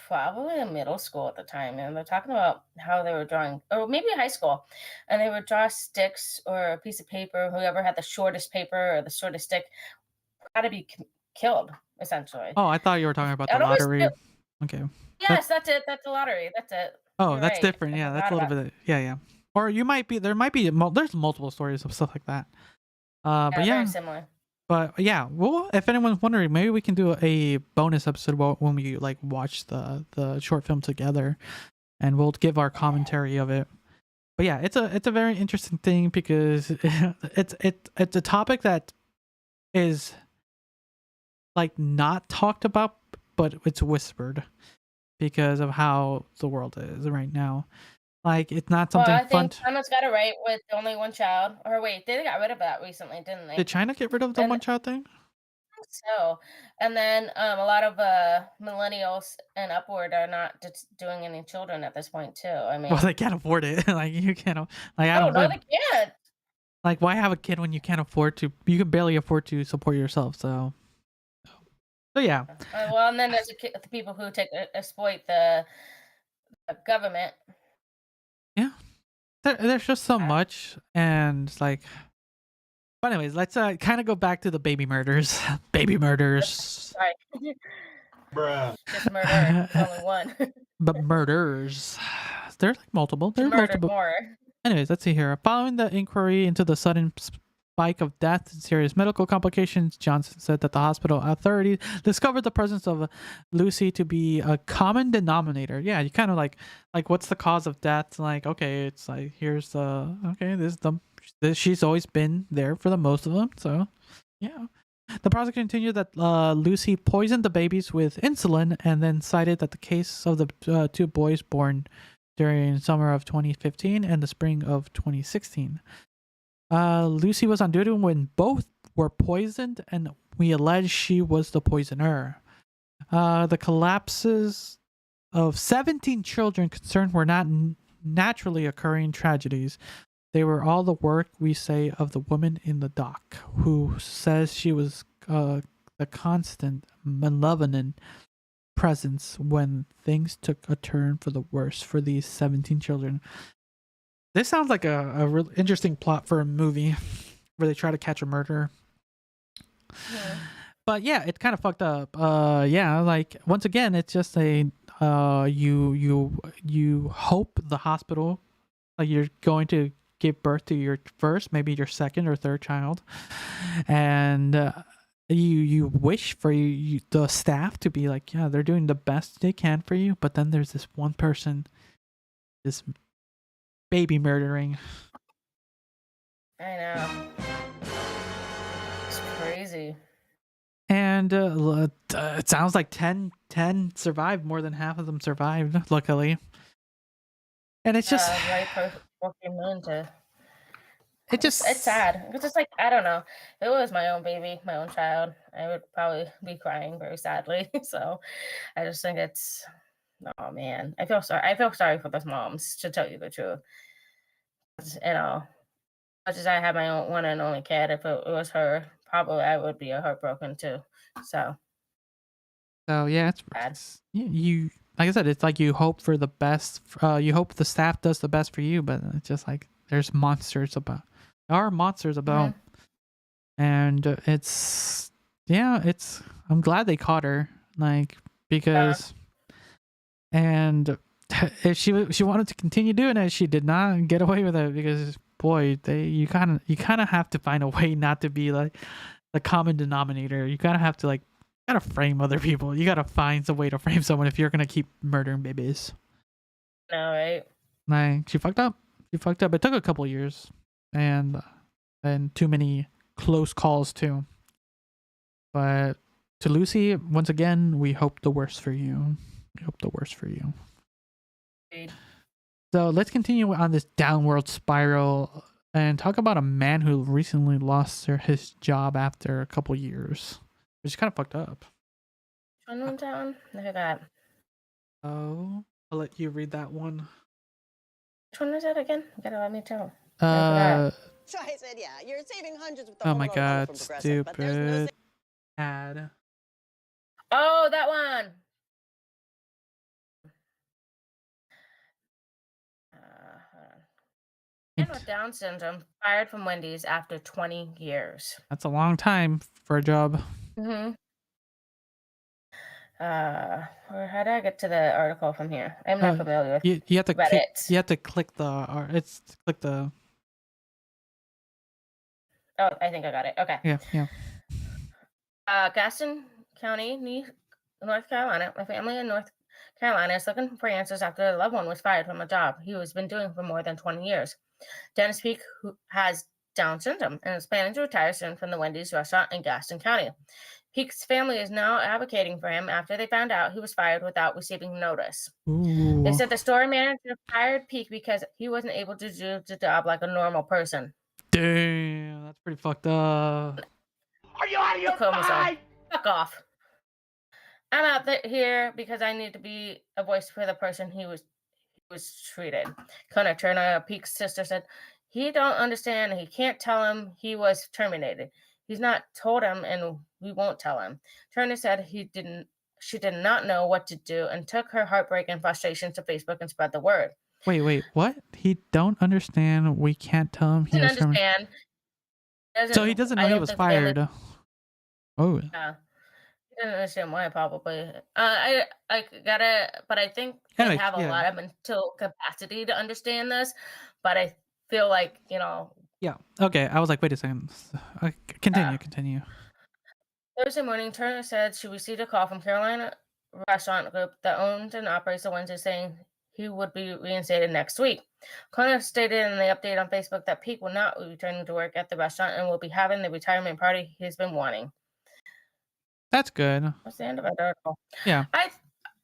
Speaker 1: probably in middle school at the time, and they're talking about how they were drawing, or maybe high school, and they would draw sticks or a piece of paper. Whoever had the shortest paper or the shortest stick had to be killed, essentially.
Speaker 2: oh, I thought you were talking about the
Speaker 1: I'd always
Speaker 2: lottery.
Speaker 1: feel,
Speaker 2: Okay.
Speaker 1: yes, that's it. That's the lottery. That's it.
Speaker 2: Oh,
Speaker 1: You're
Speaker 2: that's
Speaker 1: right.
Speaker 2: different.
Speaker 1: I
Speaker 2: Yeah, that's
Speaker 1: forgot
Speaker 2: a little
Speaker 1: about.
Speaker 2: bit. Yeah. Or there might be there's multiple stories of stuff like that. But
Speaker 1: Yeah,
Speaker 2: yeah,
Speaker 1: very similar.
Speaker 2: but yeah. Well, if anyone's wondering, maybe we can do a bonus episode when we like watch the short film together, and we'll give our commentary of it. But yeah, it's a very interesting thing because it's a topic that is like not talked about, but it's whispered because of how the world is right now. Like it's not
Speaker 1: Well,
Speaker 2: something
Speaker 1: I
Speaker 2: fun.
Speaker 1: think China's got it right with only one child. Or wait, they got rid of that recently, didn't they?
Speaker 2: Did China get rid of the
Speaker 1: And
Speaker 2: one child thing?
Speaker 1: so, and then a lot of millennials and upward are not just doing any children at this point too. I
Speaker 2: Well,
Speaker 1: mean,
Speaker 2: they can't afford it. Like you can't. Like I
Speaker 1: oh
Speaker 2: don't
Speaker 1: no,
Speaker 2: blame.
Speaker 1: they can't.
Speaker 2: Like why have a kid when you can't afford to? You can barely afford to support yourself. So yeah.
Speaker 1: Well, and then there's the people who exploit the government.
Speaker 2: Yeah. There's just so
Speaker 1: Uh,
Speaker 2: much, and like. But anyways, let's kind of go back to the baby murders. Baby murders.
Speaker 1: Sorry,
Speaker 3: Bruh.
Speaker 1: just murder. There's only one.
Speaker 2: But murders. There's like multiple.
Speaker 1: She
Speaker 2: There's
Speaker 1: murdered
Speaker 2: multiple.
Speaker 1: more.
Speaker 2: Anyways, let's see here. Following the inquiry into the sudden spike of death and serious medical complications, Johnson said that the hospital authorities discovered the presence of Lucy to be a common denominator. Yeah, you kind of like what's the cause of death? Like, okay, it's like here's the she's always been there for the most of them. So, yeah. The prosecutor continued that Lucy poisoned the babies with insulin and then cited that the case of the two boys born during summer of 2015 and the spring of 2016. Lucy was on duty when both were poisoned, and we allege she was the poisoner. The collapses of 17 children concerned were not naturally occurring tragedies. They were all the work, we say, of the woman in the dock, who says she was the constant, malevolent presence when things took a turn for the worse for these 17 children. This sounds like a real interesting plot for a movie where they try to catch a murderer.
Speaker 1: Yeah.
Speaker 2: But yeah, it's kind of fucked up. Yeah, like once again, it's just a you hope the hospital, like you're going to give birth to your first, maybe your second or third child, and you wish for the staff to be like, yeah, they're doing the best they can for you, but then there's this one person, this baby murdering.
Speaker 1: I know. It's crazy.
Speaker 2: And it sounds like 10 survived. More than half of them survived, luckily. And it's just
Speaker 1: Right, to.
Speaker 2: it's
Speaker 1: sad. It's just like, I don't know. If it was my own baby, my own child, I would probably be crying very sadly. So I just think it's, oh man, I feel sorry. I feel sorry for those moms, to tell you the truth. You know, much as I have my own one and only kid, if it was her, probably I would be heartbroken too. So
Speaker 2: yeah,
Speaker 1: bad.
Speaker 2: you like I said, it's like you hope for the best. You hope the staff does the best for you, but it's just like there's monsters about. There are monsters about, and it's yeah, I'm glad they caught her, like, because and if she wanted to continue doing it, she did not get away with it, because boy, you kind of have to find a way not to be like the common denominator. You kind of have to like gotta frame other people. You gotta find some way to frame someone if you're gonna keep murdering babies.
Speaker 1: No, right?
Speaker 2: Like, she fucked up. It took a couple years, and too many close calls too. But to Lucy, once again, we hope the worst for you.
Speaker 1: Agreed.
Speaker 2: So let's continue on this downward spiral and talk about a man who recently lost his job after a couple years, which is kind of fucked up.
Speaker 1: One town? I forgot.
Speaker 2: Oh, I'll let you read that one.
Speaker 1: Which one is that again? You gotta let me tell.
Speaker 5: So I said, yeah, you're saving hundreds with the
Speaker 2: oh
Speaker 5: Home
Speaker 2: my
Speaker 5: Alone model
Speaker 2: god,
Speaker 5: from Progressive, but there's no
Speaker 2: stupid ad.
Speaker 1: Oh, that one. Hold on. Man with Down syndrome fired from Wendy's after 20 years.
Speaker 2: That's a long time for a job.
Speaker 1: Mm-hmm. How do I get to the article from here? I'm not familiar with
Speaker 2: you have to
Speaker 1: Reddit.
Speaker 2: you have to click click the.
Speaker 1: Oh, I think I got it. Okay.
Speaker 2: Yeah.
Speaker 1: Gaston County, North Carolina. My family in North Carolina is looking for answers after a loved one was fired from a job he has been doing for more than 20 years. Dennis Peak, who has Down syndrome and is planning to retire soon from the Wendy's restaurant in Gaston County. Peak's family is now advocating for him after they found out he was fired without receiving notice.
Speaker 2: Ooh.
Speaker 1: They said the store manager fired Peak because he wasn't able to do the job like a normal person.
Speaker 2: Damn, that's pretty fucked up.
Speaker 3: Are you out of your mind?
Speaker 1: Fuck off. I'm out here because I need to be a voice for the person he was treated. Connor Turner, Peak's sister, said he don't understand and he can't tell him he was terminated. He's not told him and we won't tell him. Turner said she did not know what to do and took her heartbreak and frustration to Facebook and spread the word.
Speaker 2: Wait, what? He don't understand. We can't tell him he was
Speaker 1: understand.
Speaker 2: So he doesn't know he was fired. Oh.
Speaker 1: Yeah. He doesn't understand why, probably. I gotta, but I think they have a lot of mental capacity to understand this. But I feel like,
Speaker 2: Yeah. Okay. I was like, wait a second. Continue.
Speaker 1: Thursday morning, Turner said she received a call from Carolina Restaurant Group that owns and operates the Wednesday, saying he would be reinstated next week. Connor stated in the update on Facebook that Peak will not be returning to work at the restaurant and will be having the retirement party he's been wanting.
Speaker 2: That's good.
Speaker 1: That's the end of the article.
Speaker 2: Yeah.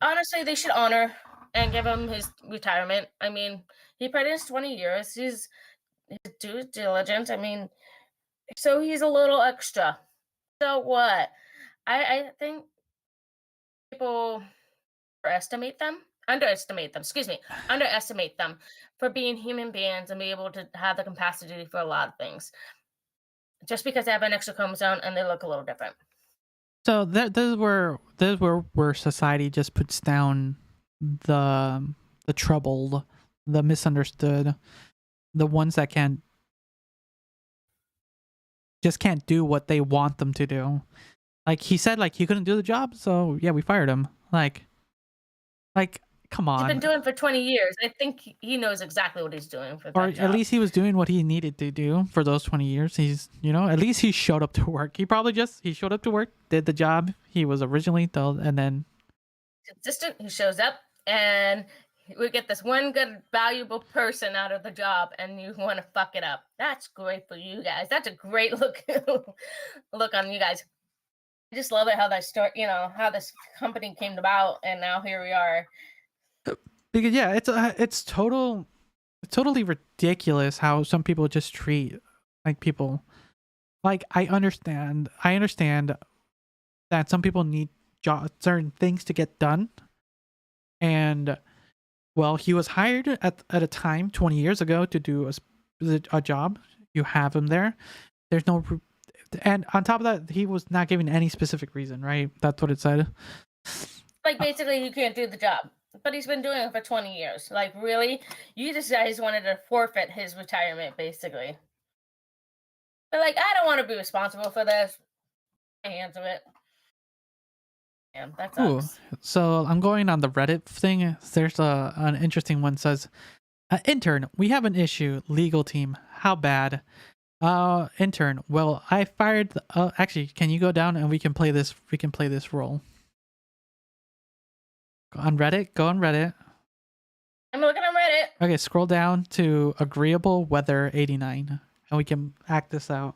Speaker 1: Honestly, they should honor and give him his retirement. I mean, he put in 20 years. He's due diligence. I mean, so he's a little extra. So what? I think people underestimate them for being human beings and be able to have the capacity for a lot of things. Just because they have an extra chromosome and they look a little different.
Speaker 2: So this is where society just puts down the troubled, the misunderstood, the ones that can't do what they want them to do. Like he said, like he couldn't do the job, so yeah, we fired him. Like come on.
Speaker 1: He's been doing it for 20 years. I think he knows exactly what he's doing for that
Speaker 2: Or
Speaker 1: job.
Speaker 2: at least he was doing what he needed to do for those 20 years. He's, at least he showed up to work. He showed up to work, did the job he was originally told, and then
Speaker 1: consistent. He shows up and we get this one good, valuable person out of the job, and you want to fuck it up. That's great for you guys. That's a great look on you guys. I just love it how that start, how this company came about, and now here we are.
Speaker 2: Because yeah, it's totally ridiculous how some people just treat like people. Like I understand that some people need certain things to get done, and well, he was hired at a time 20 years ago to do a job. You have him there. There's no, and on top of that, he was not given any specific reason, right? That's what it said.
Speaker 1: Like basically, you can't do the job. But he's been doing it for 20 years. Like, really? You just guys wanted to forfeit his retirement, basically. But, like, I don't want to be responsible for this. hands of it. Yeah, that
Speaker 2: Ooh,
Speaker 1: sucks.
Speaker 2: so I'm going on the Reddit thing. There's an interesting one says, intern, we have an issue. Legal team, how bad? Intern, well, I fired. Actually, can you go down and we can play this? We can play this role. Go on Reddit. Go on Reddit.
Speaker 1: I'm looking on Reddit.
Speaker 2: Okay, scroll down to agreeable weather 89, and we can act this out.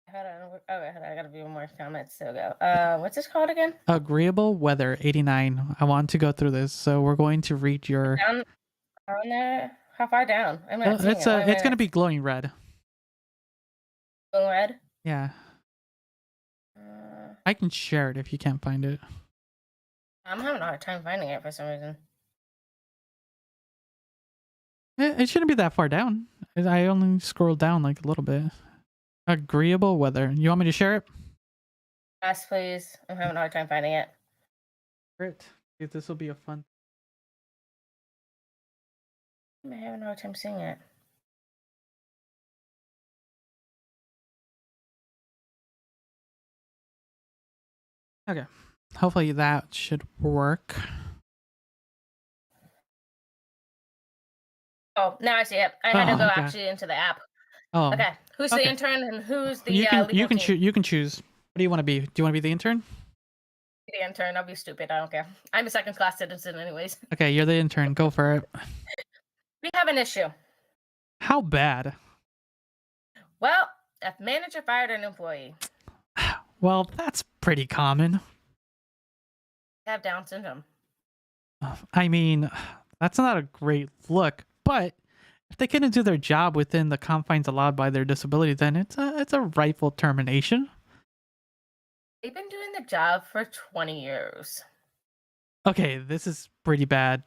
Speaker 1: Hold on. Okay, hold on. I gotta view more comments. So go. What's this called again?
Speaker 2: Agreeable weather 89. I want to go through this, so we're going to read your.
Speaker 1: Down on there. How far down? I'm not seeing
Speaker 2: It's
Speaker 1: it.
Speaker 2: it's gonna be glowing red.
Speaker 1: Glowing red.
Speaker 2: Yeah,
Speaker 1: Uh,
Speaker 2: I can share it if you can't find it.
Speaker 1: I'm having a hard time finding it for some reason.
Speaker 2: It shouldn't be that far down. I only scrolled down like a little bit. Agreeable weather. You want me to share it?
Speaker 1: Yes, please. I'm having a hard time finding it.
Speaker 2: Great. This will be a fun.
Speaker 1: I'm having a hard time seeing it.
Speaker 2: Okay. Hopefully that should work.
Speaker 1: Oh, now I see it. I had to
Speaker 2: Oh,
Speaker 1: go
Speaker 2: okay.
Speaker 1: actually into the app.
Speaker 2: Oh.
Speaker 1: Okay, who's
Speaker 2: okay.
Speaker 1: the intern and who's the
Speaker 2: You can
Speaker 1: legal team?
Speaker 2: you can choose. What do you want to be? Do you want to be the intern?
Speaker 1: The intern. I'll be stupid. I don't care. I'm a second-class citizen, anyways.
Speaker 2: Okay, you're the intern. Go for it.
Speaker 1: We have an issue.
Speaker 2: How bad?
Speaker 1: Well, a manager fired an employee.
Speaker 2: Well, that's pretty common.
Speaker 1: They have Down syndrome.
Speaker 2: I mean, that's not a great look, but if they couldn't do their job within the confines allowed by their disability, then it's a rightful termination.
Speaker 1: They've been doing the job for 20 years.
Speaker 2: Okay, this is pretty bad.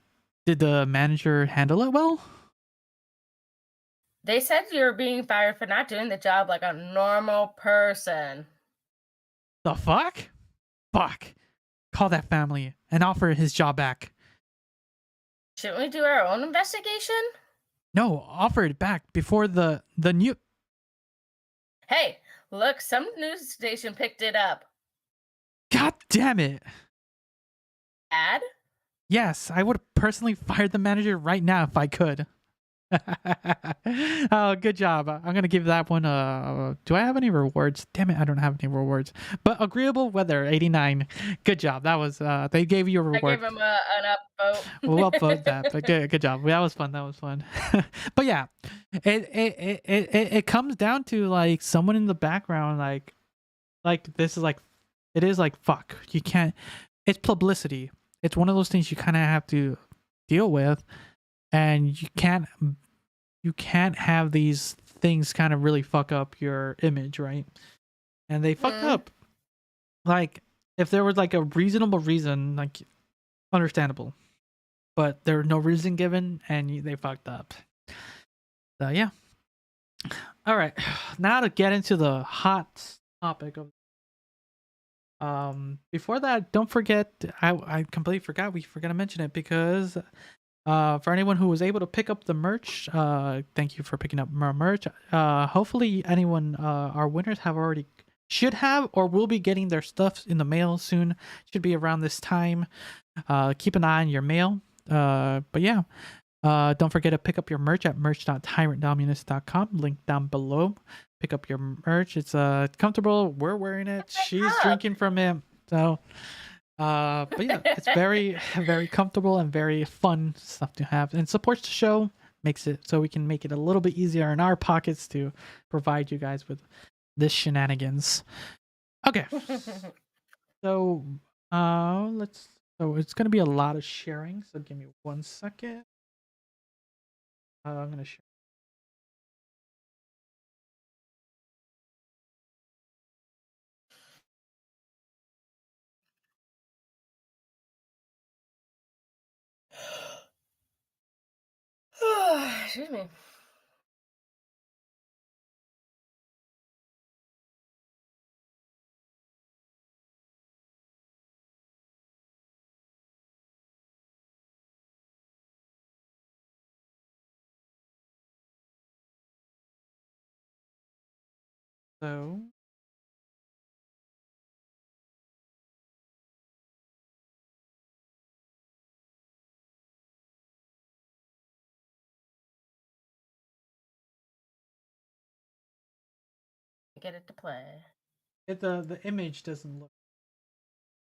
Speaker 2: Did the manager handle it well?
Speaker 1: They said you're being fired for not doing the job like a normal person.
Speaker 2: The fuck? Fuck. Call that family and offer his job back.
Speaker 1: Shouldn't we do our own investigation?
Speaker 2: No, offer it back before the new.
Speaker 1: Hey, look, some news station picked it up.
Speaker 2: God damn it.
Speaker 1: Ad?
Speaker 2: Yes, I would have personally fired the manager right now if I could. Oh, good job. I'm going to give that one do I have any rewards? Damn it, I don't have any rewards. But agreeable weather 89. Good job. That was they gave you a
Speaker 1: I
Speaker 2: reward.
Speaker 1: gave him an upvote.
Speaker 2: We'll upvote that. But good job. That was fun. But yeah, it comes down to like someone in the background like this is like it is like fuck. You can't. It's publicity. It's one of those things you kind of have to deal with, and you can't have these things kind of really fuck up your image, right? And they fucked up. Like if there was like a reasonable reason, like understandable, but there was no reason given, and they fucked up. So yeah. All right, now to get into the hot topic of. Before that, don't forget, I completely forgot, we forgot to mention it because for anyone who was able to pick up the merch, thank you for picking up our merch. Hopefully anyone, our winners should have or will be getting their stuff in the mail soon. Should be around this time. Keep an eye on your mail. But yeah, don't forget to pick up your merch at merch.tyrantdominus.com, link down below. Pick up your merch. It's comfortable. We're wearing it. She's drinking from it. So but yeah, it's very very comfortable and very fun stuff to have, and supports the show, makes it so we can make it a little bit easier in our pockets to provide you guys with this shenanigans. Okay. So so it's gonna be a lot of sharing, so give me 1 second. I'm gonna share.
Speaker 1: Excuse me.
Speaker 2: So
Speaker 1: Get it to play.
Speaker 2: The image doesn't look.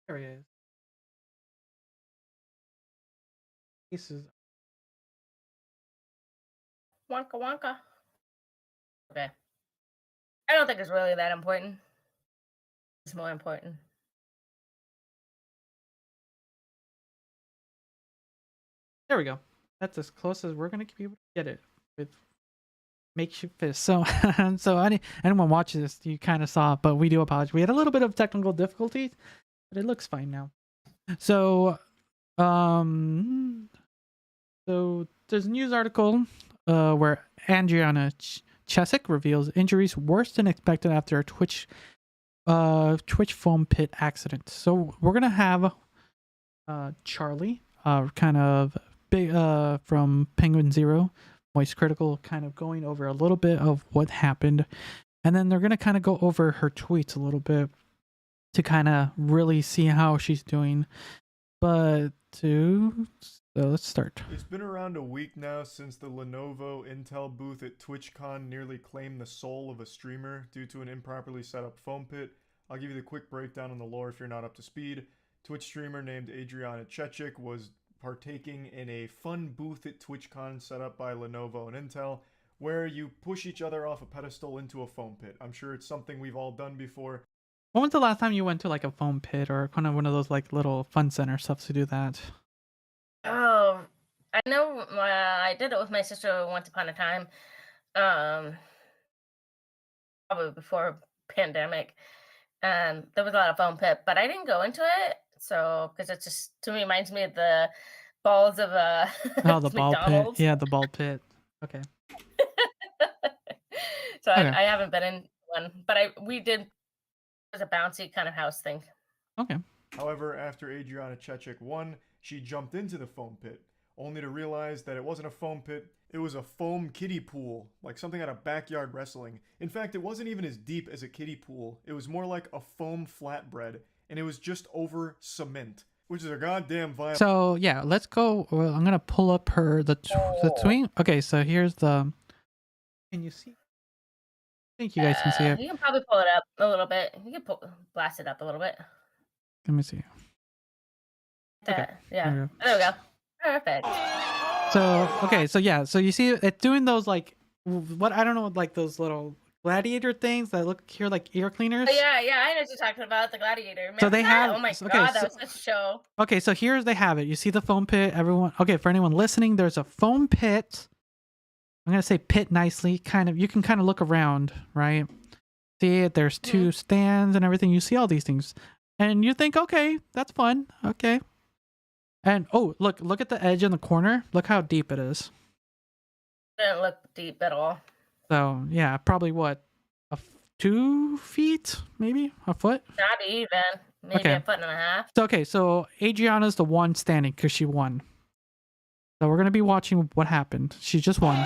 Speaker 2: There he is. Pieces.
Speaker 1: Wonka wonka. Okay. I don't think it's really that important. It's more important.
Speaker 2: There we go. That's as close as we're gonna be able to get it with makeshift fist. So, so anyone watching this, you kind of saw it, but we do apologize. We had a little bit of technical difficulties, but it looks fine now. So, so there's a news article where Adriana Chesick reveals injuries worse than expected after a Twitch foam pit accident. So we're gonna have Charlie, kind of big from Penguin Zero, Moist Critical, kind of going over a little bit of what happened, and then they're gonna kind of go over her tweets a little bit to kind of really see how she's doing. But so let's start.
Speaker 6: It's been around a week now since the Lenovo Intel booth at TwitchCon nearly claimed the soul of a streamer due to an improperly set up foam pit. I'll give you the quick breakdown on the lore if you're not up to speed. Twitch streamer named Adriana Chechik was partaking in a fun booth at TwitchCon set up by Lenovo and Intel, where you push each other off a pedestal into a foam pit. I'm sure it's something we've all done before.
Speaker 2: When was the last time you went to like a foam pit or kind of one of those like little fun center stuff to do that?
Speaker 1: Oh, I know. I did it with my sister once upon a time. Probably before pandemic. There was a lot of foam pit, but I didn't go into it. So, because it just to me reminds me of the balls of
Speaker 2: Oh, the ball pit.
Speaker 1: McDonald's.
Speaker 2: Yeah, the ball pit. Okay.
Speaker 1: So
Speaker 2: Okay.
Speaker 1: I haven't been in one, but we did. It was a bouncy kind of house thing.
Speaker 2: Okay.
Speaker 6: However, after Adriana Chechik won, she jumped into the foam pit, only to realize that it wasn't a foam pit, it was a foam kiddie pool, like something out of backyard wrestling. In fact, it wasn't even as deep as a kiddie pool, it was more like a foam flatbread, and it was just over cement, which is a goddamn violation.
Speaker 2: So yeah, let's go. Well, I'm gonna pull up the tweet. Okay, so here's the. Can you see? I think you guys can see it.
Speaker 1: You can probably pull it up a little bit. You can blast it up a little bit.
Speaker 2: Let me see. Okay.
Speaker 1: Yeah. There we go. Perfect.
Speaker 2: So okay, so yeah, so you see it doing those like what I don't know, like those little gladiator things that look here like ear cleaners.
Speaker 1: Oh, yeah, I know what you're talking about, the gladiator. Remember
Speaker 2: So they
Speaker 1: that?
Speaker 2: have.
Speaker 1: Oh my
Speaker 2: Okay,
Speaker 1: god,
Speaker 2: so,
Speaker 1: that was such a show.
Speaker 2: okay, so here's they have it. You see the foam pit, everyone. Okay, for anyone listening, there's a foam pit. I'm gonna say pit nicely. Kind of, you can kind of look around, right? See it. There's two stands and everything. You see all these things, and you think, okay, that's fun. Okay. And oh, look at the edge in the corner. Look how deep it is.
Speaker 1: Didn't look deep at all.
Speaker 2: So yeah, probably what, 2 feet, maybe a foot.
Speaker 1: Not even. Maybe
Speaker 2: Okay.
Speaker 1: a foot and a half.
Speaker 2: So okay, so Adriana's the one standing because she won. So we're gonna be watching what happened. She just won.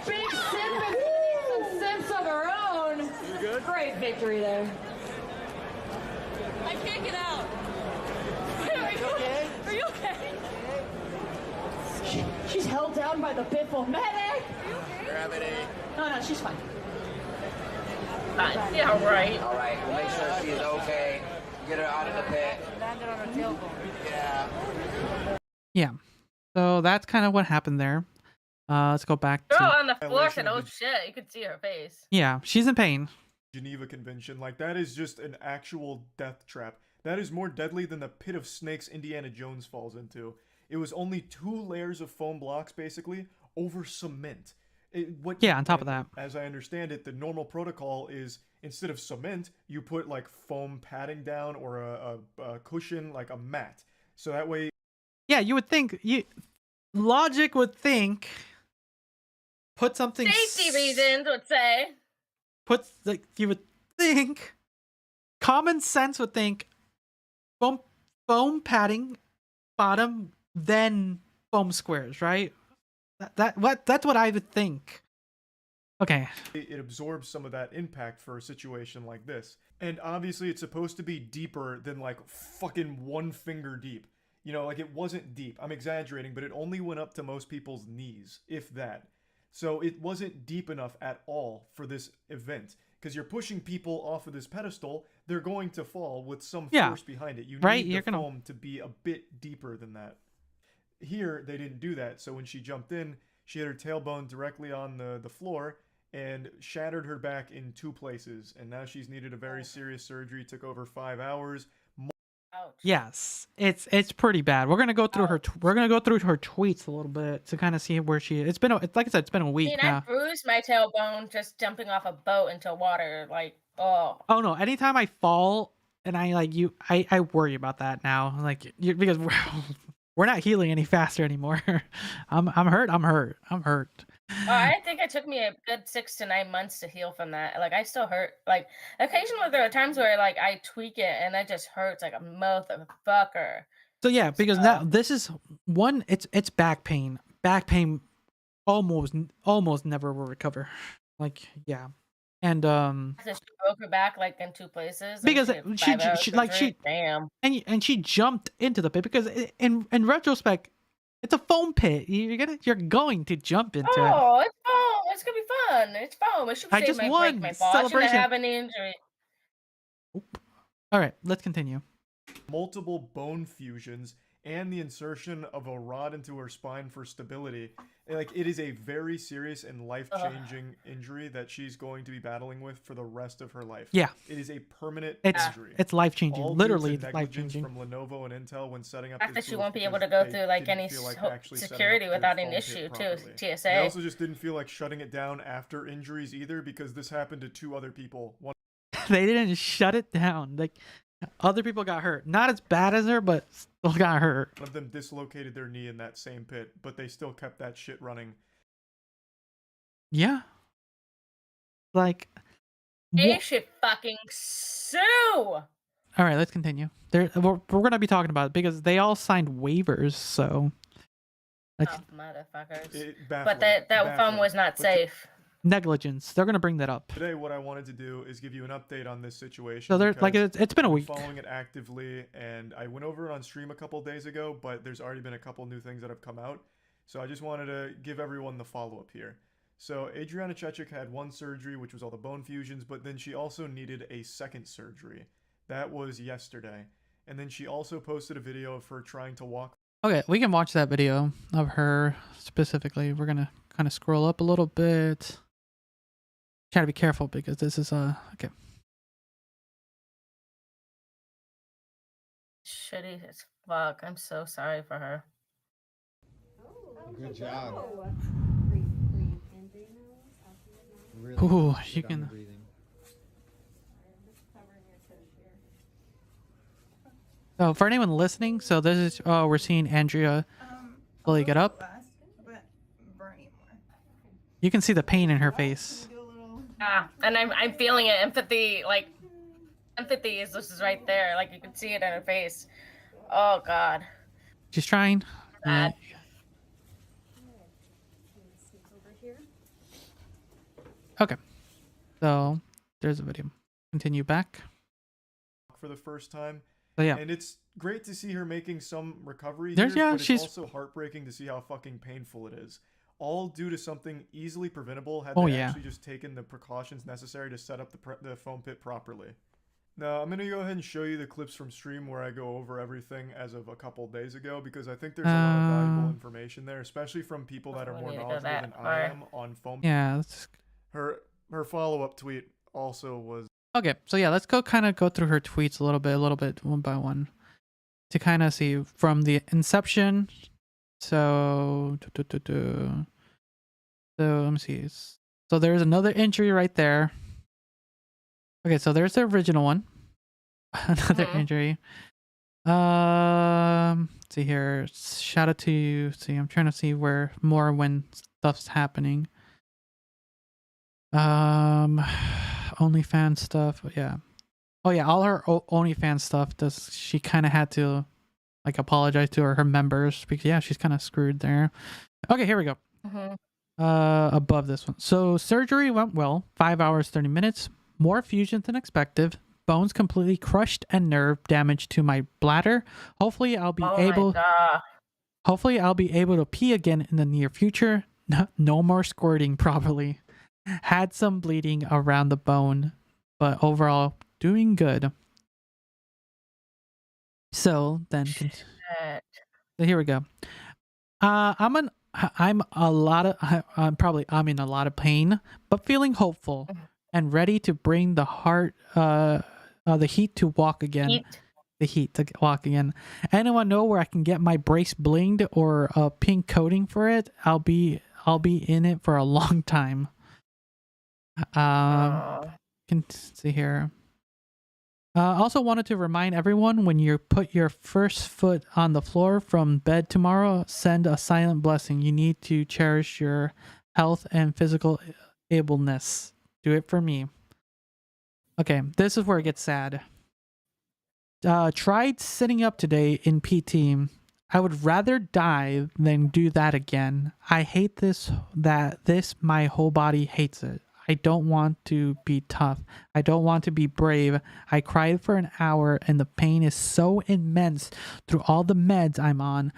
Speaker 7: Big sip and some sense of her own. You good? Great victory there. I can't get out. Are you okay? Are you okay? She's held down by the Biffle medic.
Speaker 3: Gravity.
Speaker 7: No, she's fine.
Speaker 1: Yeah, right.
Speaker 3: All right, we'll make sure she is okay. Get her out of the pit.
Speaker 7: Landed on her tailbone.
Speaker 3: Yeah.
Speaker 2: Yeah. So that's kind of what happened there. Let's go back
Speaker 1: Girl
Speaker 2: to.
Speaker 1: on the floor
Speaker 6: Violation
Speaker 1: said,
Speaker 6: of
Speaker 1: oh
Speaker 6: the-
Speaker 1: shit, you could see her face.
Speaker 2: Yeah, she's in pain.
Speaker 6: Geneva Convention, like that is just an actual death trap. That is more deadly than the pit of snakes Indiana Jones falls into. It was only 2 layers of foam blocks, basically, over cement.
Speaker 2: Yeah, on top of that.
Speaker 6: As I understand it, the normal protocol is instead of cement, you put like foam padding down or a cushion, like a mat. So that way.
Speaker 2: Yeah, you would think logic would think put something
Speaker 1: Safety reasons would say.
Speaker 2: You would think common sense would think foam padding bottom, then foam squares, right? That's what I would think. Okay.
Speaker 6: It absorbs some of that impact for a situation like this. And obviously it's supposed to be deeper than like fucking 1 finger deep. You know, like it wasn't deep. I'm exaggerating, but it only went up to most people's knees, if that. So it wasn't deep enough at all for this event. Because you're pushing people off of this pedestal, they're going to fall with some force behind it. You need the foam to be a bit deeper than that. Here, they didn't do that. So when she jumped in, she hit her tailbone directly on the floor and shattered her back in 2 places. And now she's needed a very serious surgery. Took over 5 hours.
Speaker 1: Ouch.
Speaker 2: Yes, it's pretty bad. We're gonna go through her. We're gonna go through her tweets a little bit to kind of see where she is. It's been, like I said, it's been a week
Speaker 1: I
Speaker 2: now.
Speaker 1: bruised my tailbone just jumping off a boat into water. Like, oh.
Speaker 2: Oh no! Anytime I fall and I worry about that now. Like, because we're not healing any faster anymore. I'm hurt.
Speaker 1: Oh, I think it took me a good 6 to 9 months to heal from that. Like, I still hurt. Like, occasionally there are times where like I tweak it and it just hurts like a motherfucker.
Speaker 2: So yeah, because now this is one. It's back pain. Back pain almost never will recover. Like, yeah, and
Speaker 1: She broke her back like in 2 places.
Speaker 2: because
Speaker 1: she damn.
Speaker 2: and she jumped into the pit because in retrospect, it's a foam pit. You're going to jump into it.
Speaker 1: Oh, it's foam. It's gonna be fun. It's foam. It should
Speaker 2: I
Speaker 1: save
Speaker 2: just
Speaker 1: my
Speaker 2: won.
Speaker 1: break my fall. I shouldn't
Speaker 2: Celebration.
Speaker 1: have any injury.
Speaker 2: All right, let's continue.
Speaker 6: Multiple bone fusions and the insertion of a rod into her spine for stability. Like, it is a very serious and life-changing injury that she's going to be battling with for the rest of her life.
Speaker 2: Yeah.
Speaker 6: It is a permanent
Speaker 2: It's
Speaker 6: injury.
Speaker 2: It's life-changing.
Speaker 6: All
Speaker 2: Literally
Speaker 6: due to negligence
Speaker 2: life-changing.
Speaker 6: from Lenovo and Intel when setting up
Speaker 1: The fact
Speaker 6: this
Speaker 1: that she
Speaker 6: booth
Speaker 1: won't be able
Speaker 6: because
Speaker 1: to go
Speaker 6: they
Speaker 1: through like
Speaker 6: didn't
Speaker 1: any
Speaker 6: feel like actually setting up
Speaker 1: security
Speaker 6: their
Speaker 1: without an
Speaker 6: foam pit
Speaker 1: issue too.
Speaker 6: properly. They
Speaker 1: TSA.
Speaker 6: also just didn't feel like shutting it down after injuries either, because this happened to 2 other people. One
Speaker 2: They didn't shut it down. Like, other people got hurt. Not as bad as her, but still got hurt.
Speaker 6: of them dislocated their knee in that same pit, but they still kept that shit running.
Speaker 2: Yeah. Like,
Speaker 1: They should fucking sue.
Speaker 2: all right, let's continue. We're gonna be talking about it because they all signed waivers. So, like,
Speaker 1: Motherfuckers. But that foam was not safe.
Speaker 2: negligence. They're gonna bring that up.
Speaker 6: Today, what I wanted to do is give you an update on this situation.
Speaker 2: So there's like
Speaker 6: because
Speaker 2: it's been a
Speaker 6: I'm
Speaker 2: week.
Speaker 6: following it actively, and I went over it on stream a couple days ago, but there's already been a couple new things that have come out. So I just wanted to give everyone the follow-up here. So Adriana Chechik had 1 surgery, which was all the bone fusions, but then she also needed a 2nd surgery. That was yesterday. And then she also posted a video of her trying to walk.
Speaker 2: Okay, we can watch that video of her specifically. We're gonna kind of scroll up a little bit. Try to be careful because this is okay.
Speaker 1: Shitty as fuck. I'm so sorry for her.
Speaker 8: Good job. Really
Speaker 2: Ooh,
Speaker 8: concentrate
Speaker 2: you
Speaker 8: on
Speaker 2: can-
Speaker 8: the breathing.
Speaker 2: So for anyone listening, so this is we're seeing Andrea fully get up. You can see the pain in her face.
Speaker 1: And I'm feeling it. Empathy is this is right there. Like, you can see it in her face. Oh God.
Speaker 2: She's trying.
Speaker 1: Sad.
Speaker 2: Okay. So there's a video. Continue back.
Speaker 6: For the first time.
Speaker 2: So yeah.
Speaker 6: And it's great to see her making some recovery
Speaker 2: There's-
Speaker 6: here,
Speaker 2: yeah,
Speaker 6: but it's
Speaker 2: she's-
Speaker 6: also heartbreaking to see how fucking painful it is. All due to something easily preventable had
Speaker 2: Oh,
Speaker 6: they
Speaker 2: yeah.
Speaker 6: actually just taken the precautions necessary to set up the foam pit properly. Now, I'm going to go ahead and show you the clips from stream where I go over everything as of a couple days ago, because I think there's a lot of valuable information there, especially from people that are
Speaker 1: We
Speaker 6: more
Speaker 1: need to go
Speaker 6: knowledgeable
Speaker 1: that
Speaker 6: than I
Speaker 1: far.
Speaker 6: am on foam.
Speaker 2: Yeah. Let's...
Speaker 6: Her follow-up tweet also was
Speaker 2: Okay. So yeah, let's go through her tweets a little bit, one by one, to kind of see from the inception. So, so let me see. So there's another injury right there. Okay, so there's the original one. Another injury. Let's see here. Shout out to you. See, I'm trying to see where more when stuff's happening. OnlyFans stuff. Yeah. Oh yeah, all her OnlyFans stuff. Does she kind of had to like apologize to her members because yeah, she's kind of screwed there. Okay, here we go. Above this one. So surgery went well. 5 hours 30 minutes. More fusions than expected. Bones completely crushed and nerve damage to my bladder. Hopefully I'll be able to pee again in the near future. no more squirting probably. Had some bleeding around the bone, but overall doing good. So then, so here we go. I'm in a lot of I'm in a lot of pain, but feeling hopeful and ready to bring the heat to walk again. The heat to walk again. Anyone know where I can get my brace blinged or a pink coating for it? I'll be in it for a long time. Can see here. Also wanted to remind everyone, when you put your first foot on the floor from bed tomorrow, send a silent blessing. You need to cherish your health and physical ableness. Do it for me. Okay, this is where it gets sad. Tried sitting up today in PT. I would rather die than do that again. I hate this, my whole body hates it. I don't want to be tough. I don't want to be brave. I cried for an hour and the pain is so immense through all the meds I'm on.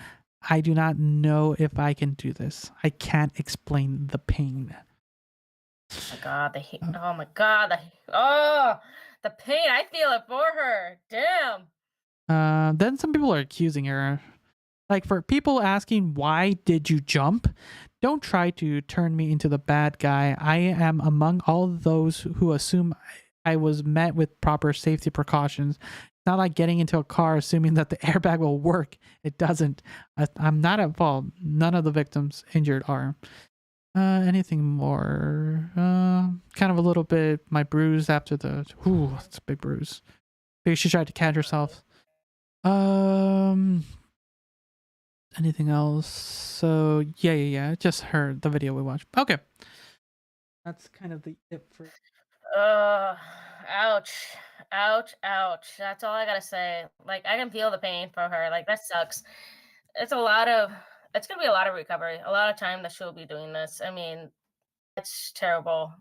Speaker 2: I do not know if I can do this. I can't explain the pain.
Speaker 1: Oh my god, oh my god, the pain. I feel it for her. Damn.
Speaker 2: Then some people are accusing her. Like, for people asking, why did you jump? Don't try to turn me into the bad guy. I am among all those who assume I was met with proper safety precautions. It's not like getting into a car assuming that the airbag will work. It doesn't. I'm not at fault. None of the victims injured are. Anything more? Kind of a little bit. My bruise after the... Ooh, that's a big bruise. Maybe she tried to catch herself. Anything else? So yeah. Just heard the video we watched. Okay, that's kind of the it for.
Speaker 1: Ouch. That's all I gotta say. Like, I can feel the pain for her. Like, that sucks. It's gonna be a lot of recovery, a lot of time that she'll be doing this. I mean, it's terrible.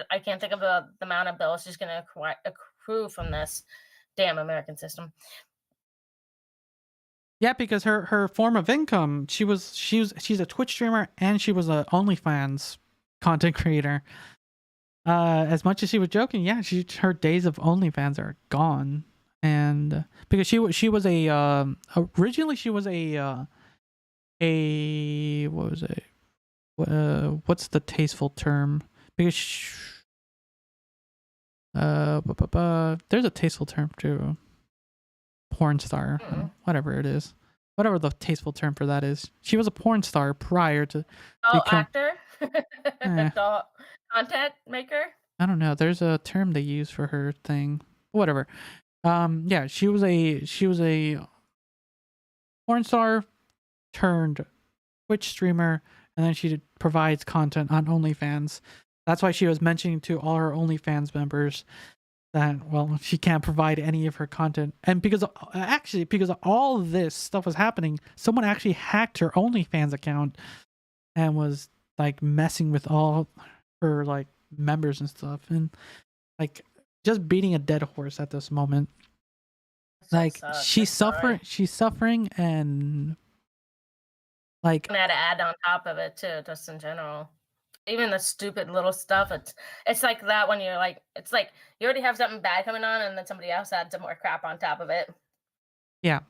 Speaker 1: I can't think of the amount of bills she's gonna accrue from this damn American system.
Speaker 2: Yeah, because her form of income, she's a Twitch streamer and she was a OnlyFans content creator. As much as she was joking, yeah, her days of OnlyFans are gone, and because she was originally she was a what was it? What's the tasteful term? Because there's a tasteful term too. Porn star, whatever it is, whatever the tasteful term for that is. She was a porn star prior to
Speaker 1: actor. Content maker.
Speaker 2: I don't know, there's a term they use for her thing, whatever. Yeah, she was a porn star turned Twitch streamer, and then she provides content on OnlyFans. That's why she was mentioning to all her OnlyFans members that, well, she can't provide any of her content. And because all this stuff was happening, someone actually hacked her OnlyFans account and was like messing with all her like members and stuff, and like just beating a dead horse at this moment. Like, she's suffering, and like,
Speaker 1: and add an ad on top of it too, just in general. Even the stupid little stuff, it's like that when you're like, it's like you already have something bad coming on, and then somebody else adds some more crap on top of it.
Speaker 2: Yeah.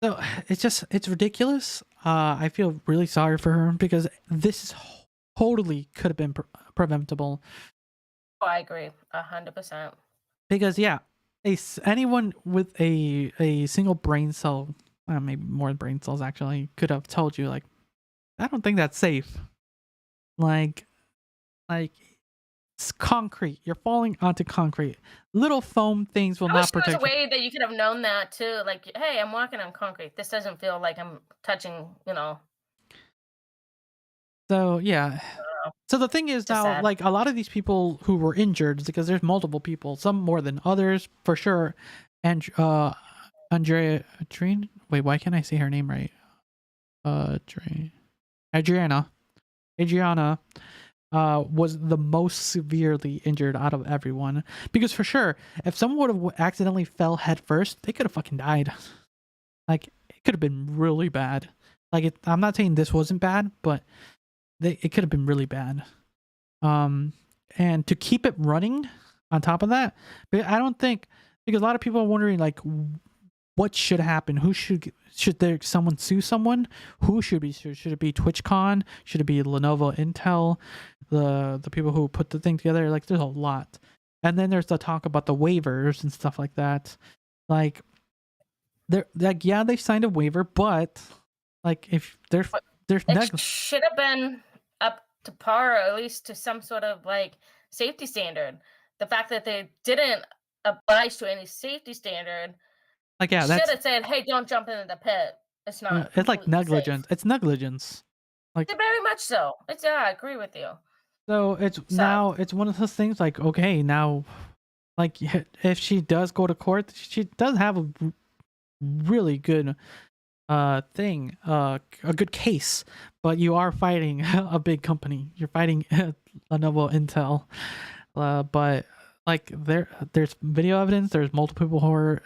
Speaker 2: So it's ridiculous. I feel really sorry for her because this totally could have been preventable.
Speaker 1: Oh, I agree, 100%.
Speaker 2: Because yeah, anyone with a single brain cell, maybe more brain cells actually, could have told you, like, I don't think that's safe. Like it's concrete. You're falling onto concrete. Little foam things will not protect.
Speaker 1: There's a way that you could have known that too. Like, hey, I'm walking on concrete. This doesn't feel like I'm touching,
Speaker 2: So yeah. So the thing is now, sad. Like, a lot of these people who were injured, because there's multiple people, some more than others for sure. And Andrea, wait, why can't I say her name right? Adriana was the most severely injured out of everyone, because for sure, if someone would have accidentally fell head first, they could have fucking died. Like, it could have been really bad. Like, I'm not saying this wasn't bad, but it could have been really bad. And to keep it running on top of that, but I don't think, because a lot of people are wondering like what should happen. Who should there someone sue someone? Who should be sued? Should it be TwitchCon? Should it be Lenovo, Intel, the people who put the thing together? Like there's a lot. And then there's the talk about the waivers and stuff like that. Like they're like, yeah, they signed a waiver, but like if there's
Speaker 1: It should have been up to par, or at least to some sort of like safety standard. The fact that they didn't oblige to any safety standard,
Speaker 2: like, yeah,
Speaker 1: should
Speaker 2: that's
Speaker 1: have said, "Hey, don't jump into the pit. It's not."
Speaker 2: it's like
Speaker 1: completely safe."
Speaker 2: negligence. It's negligence. Like
Speaker 1: Yeah, very much so. It's I agree with you.
Speaker 2: so now it's one of those things like, okay, now like if she does go to court, she does have a really good thing, a good case, but you are fighting a big company. You're fighting Lenovo, Intel, but like there's video evidence. There's multiple people who are.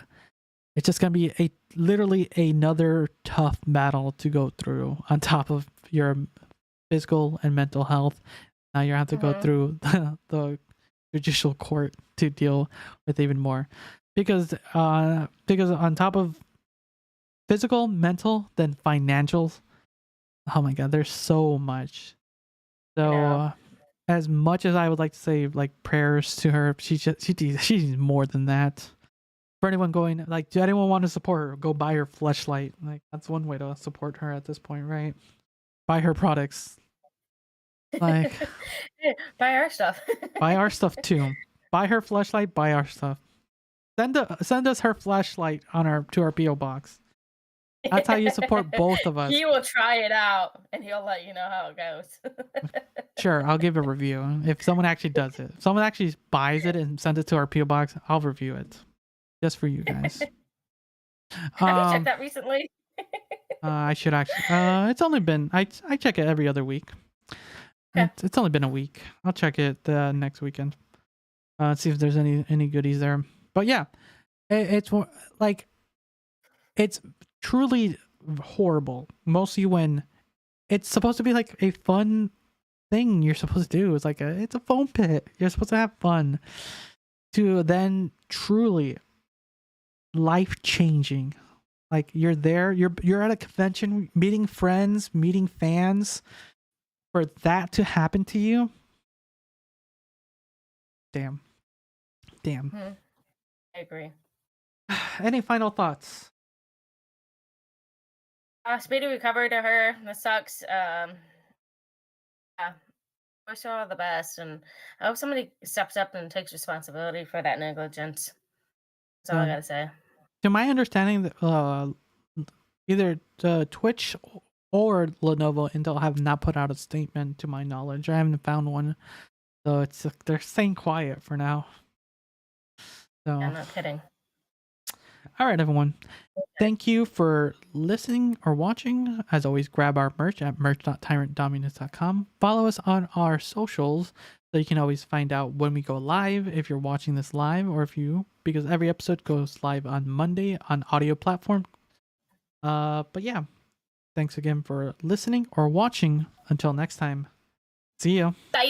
Speaker 2: It's just gonna be literally another tough battle to go through on top of your physical and mental health. Now you have to go through the judicial court to deal with even more, because on top of physical, mental, then financials. Oh my god, there's so much. So as much as I would like to say like prayers to her, she's more than that. For anyone going, like, do anyone want to support her? Go buy her fleshlight. Like that's one way to support her at this point, right? Buy her products. Like
Speaker 1: buy our stuff.
Speaker 2: buy our stuff too. Buy her fleshlight, buy our stuff. Send us her flashlight to our PO box. That's how you support both of us.
Speaker 1: He will try it out and he'll let you know how it goes.
Speaker 2: Sure, I'll give a review if someone actually does it. If someone actually buys it and sends it to our PO box, I'll review it just for you guys.
Speaker 1: Have you checked that recently?
Speaker 2: I should actually. It's only been I check it every other week.
Speaker 1: Okay.
Speaker 2: It's only been a week. I'll check it next weekend. See if there's any goodies there. But yeah, it's like it's truly horrible. Mostly when it's supposed to be like a fun thing you're supposed to do. It's like it's a foam pit. You're supposed to have fun. To then truly life changing. Like you're there, you're at a convention, meeting friends, meeting fans. For that to happen to you, damn.
Speaker 1: I agree.
Speaker 2: Any final thoughts?
Speaker 1: Speedy recovery to her. That sucks. Yeah. Wish her all the best, and I hope somebody steps up and takes responsibility for that negligence. That's all I gotta say.
Speaker 2: To my understanding, that either Twitch or Lenovo Intel have not put out a statement, to my knowledge. I haven't found one, so they're staying quiet for now. So
Speaker 1: I'm not kidding.
Speaker 2: all right, everyone. Thank you for listening or watching. As always, grab our merch at merch.tyrantdominus.com. Follow us on our socials so you can always find out when we go live, if you're watching this live, or because every episode goes live on Monday on audio platform. But yeah, thanks again for listening or watching. Until next time, see you.
Speaker 1: Bye.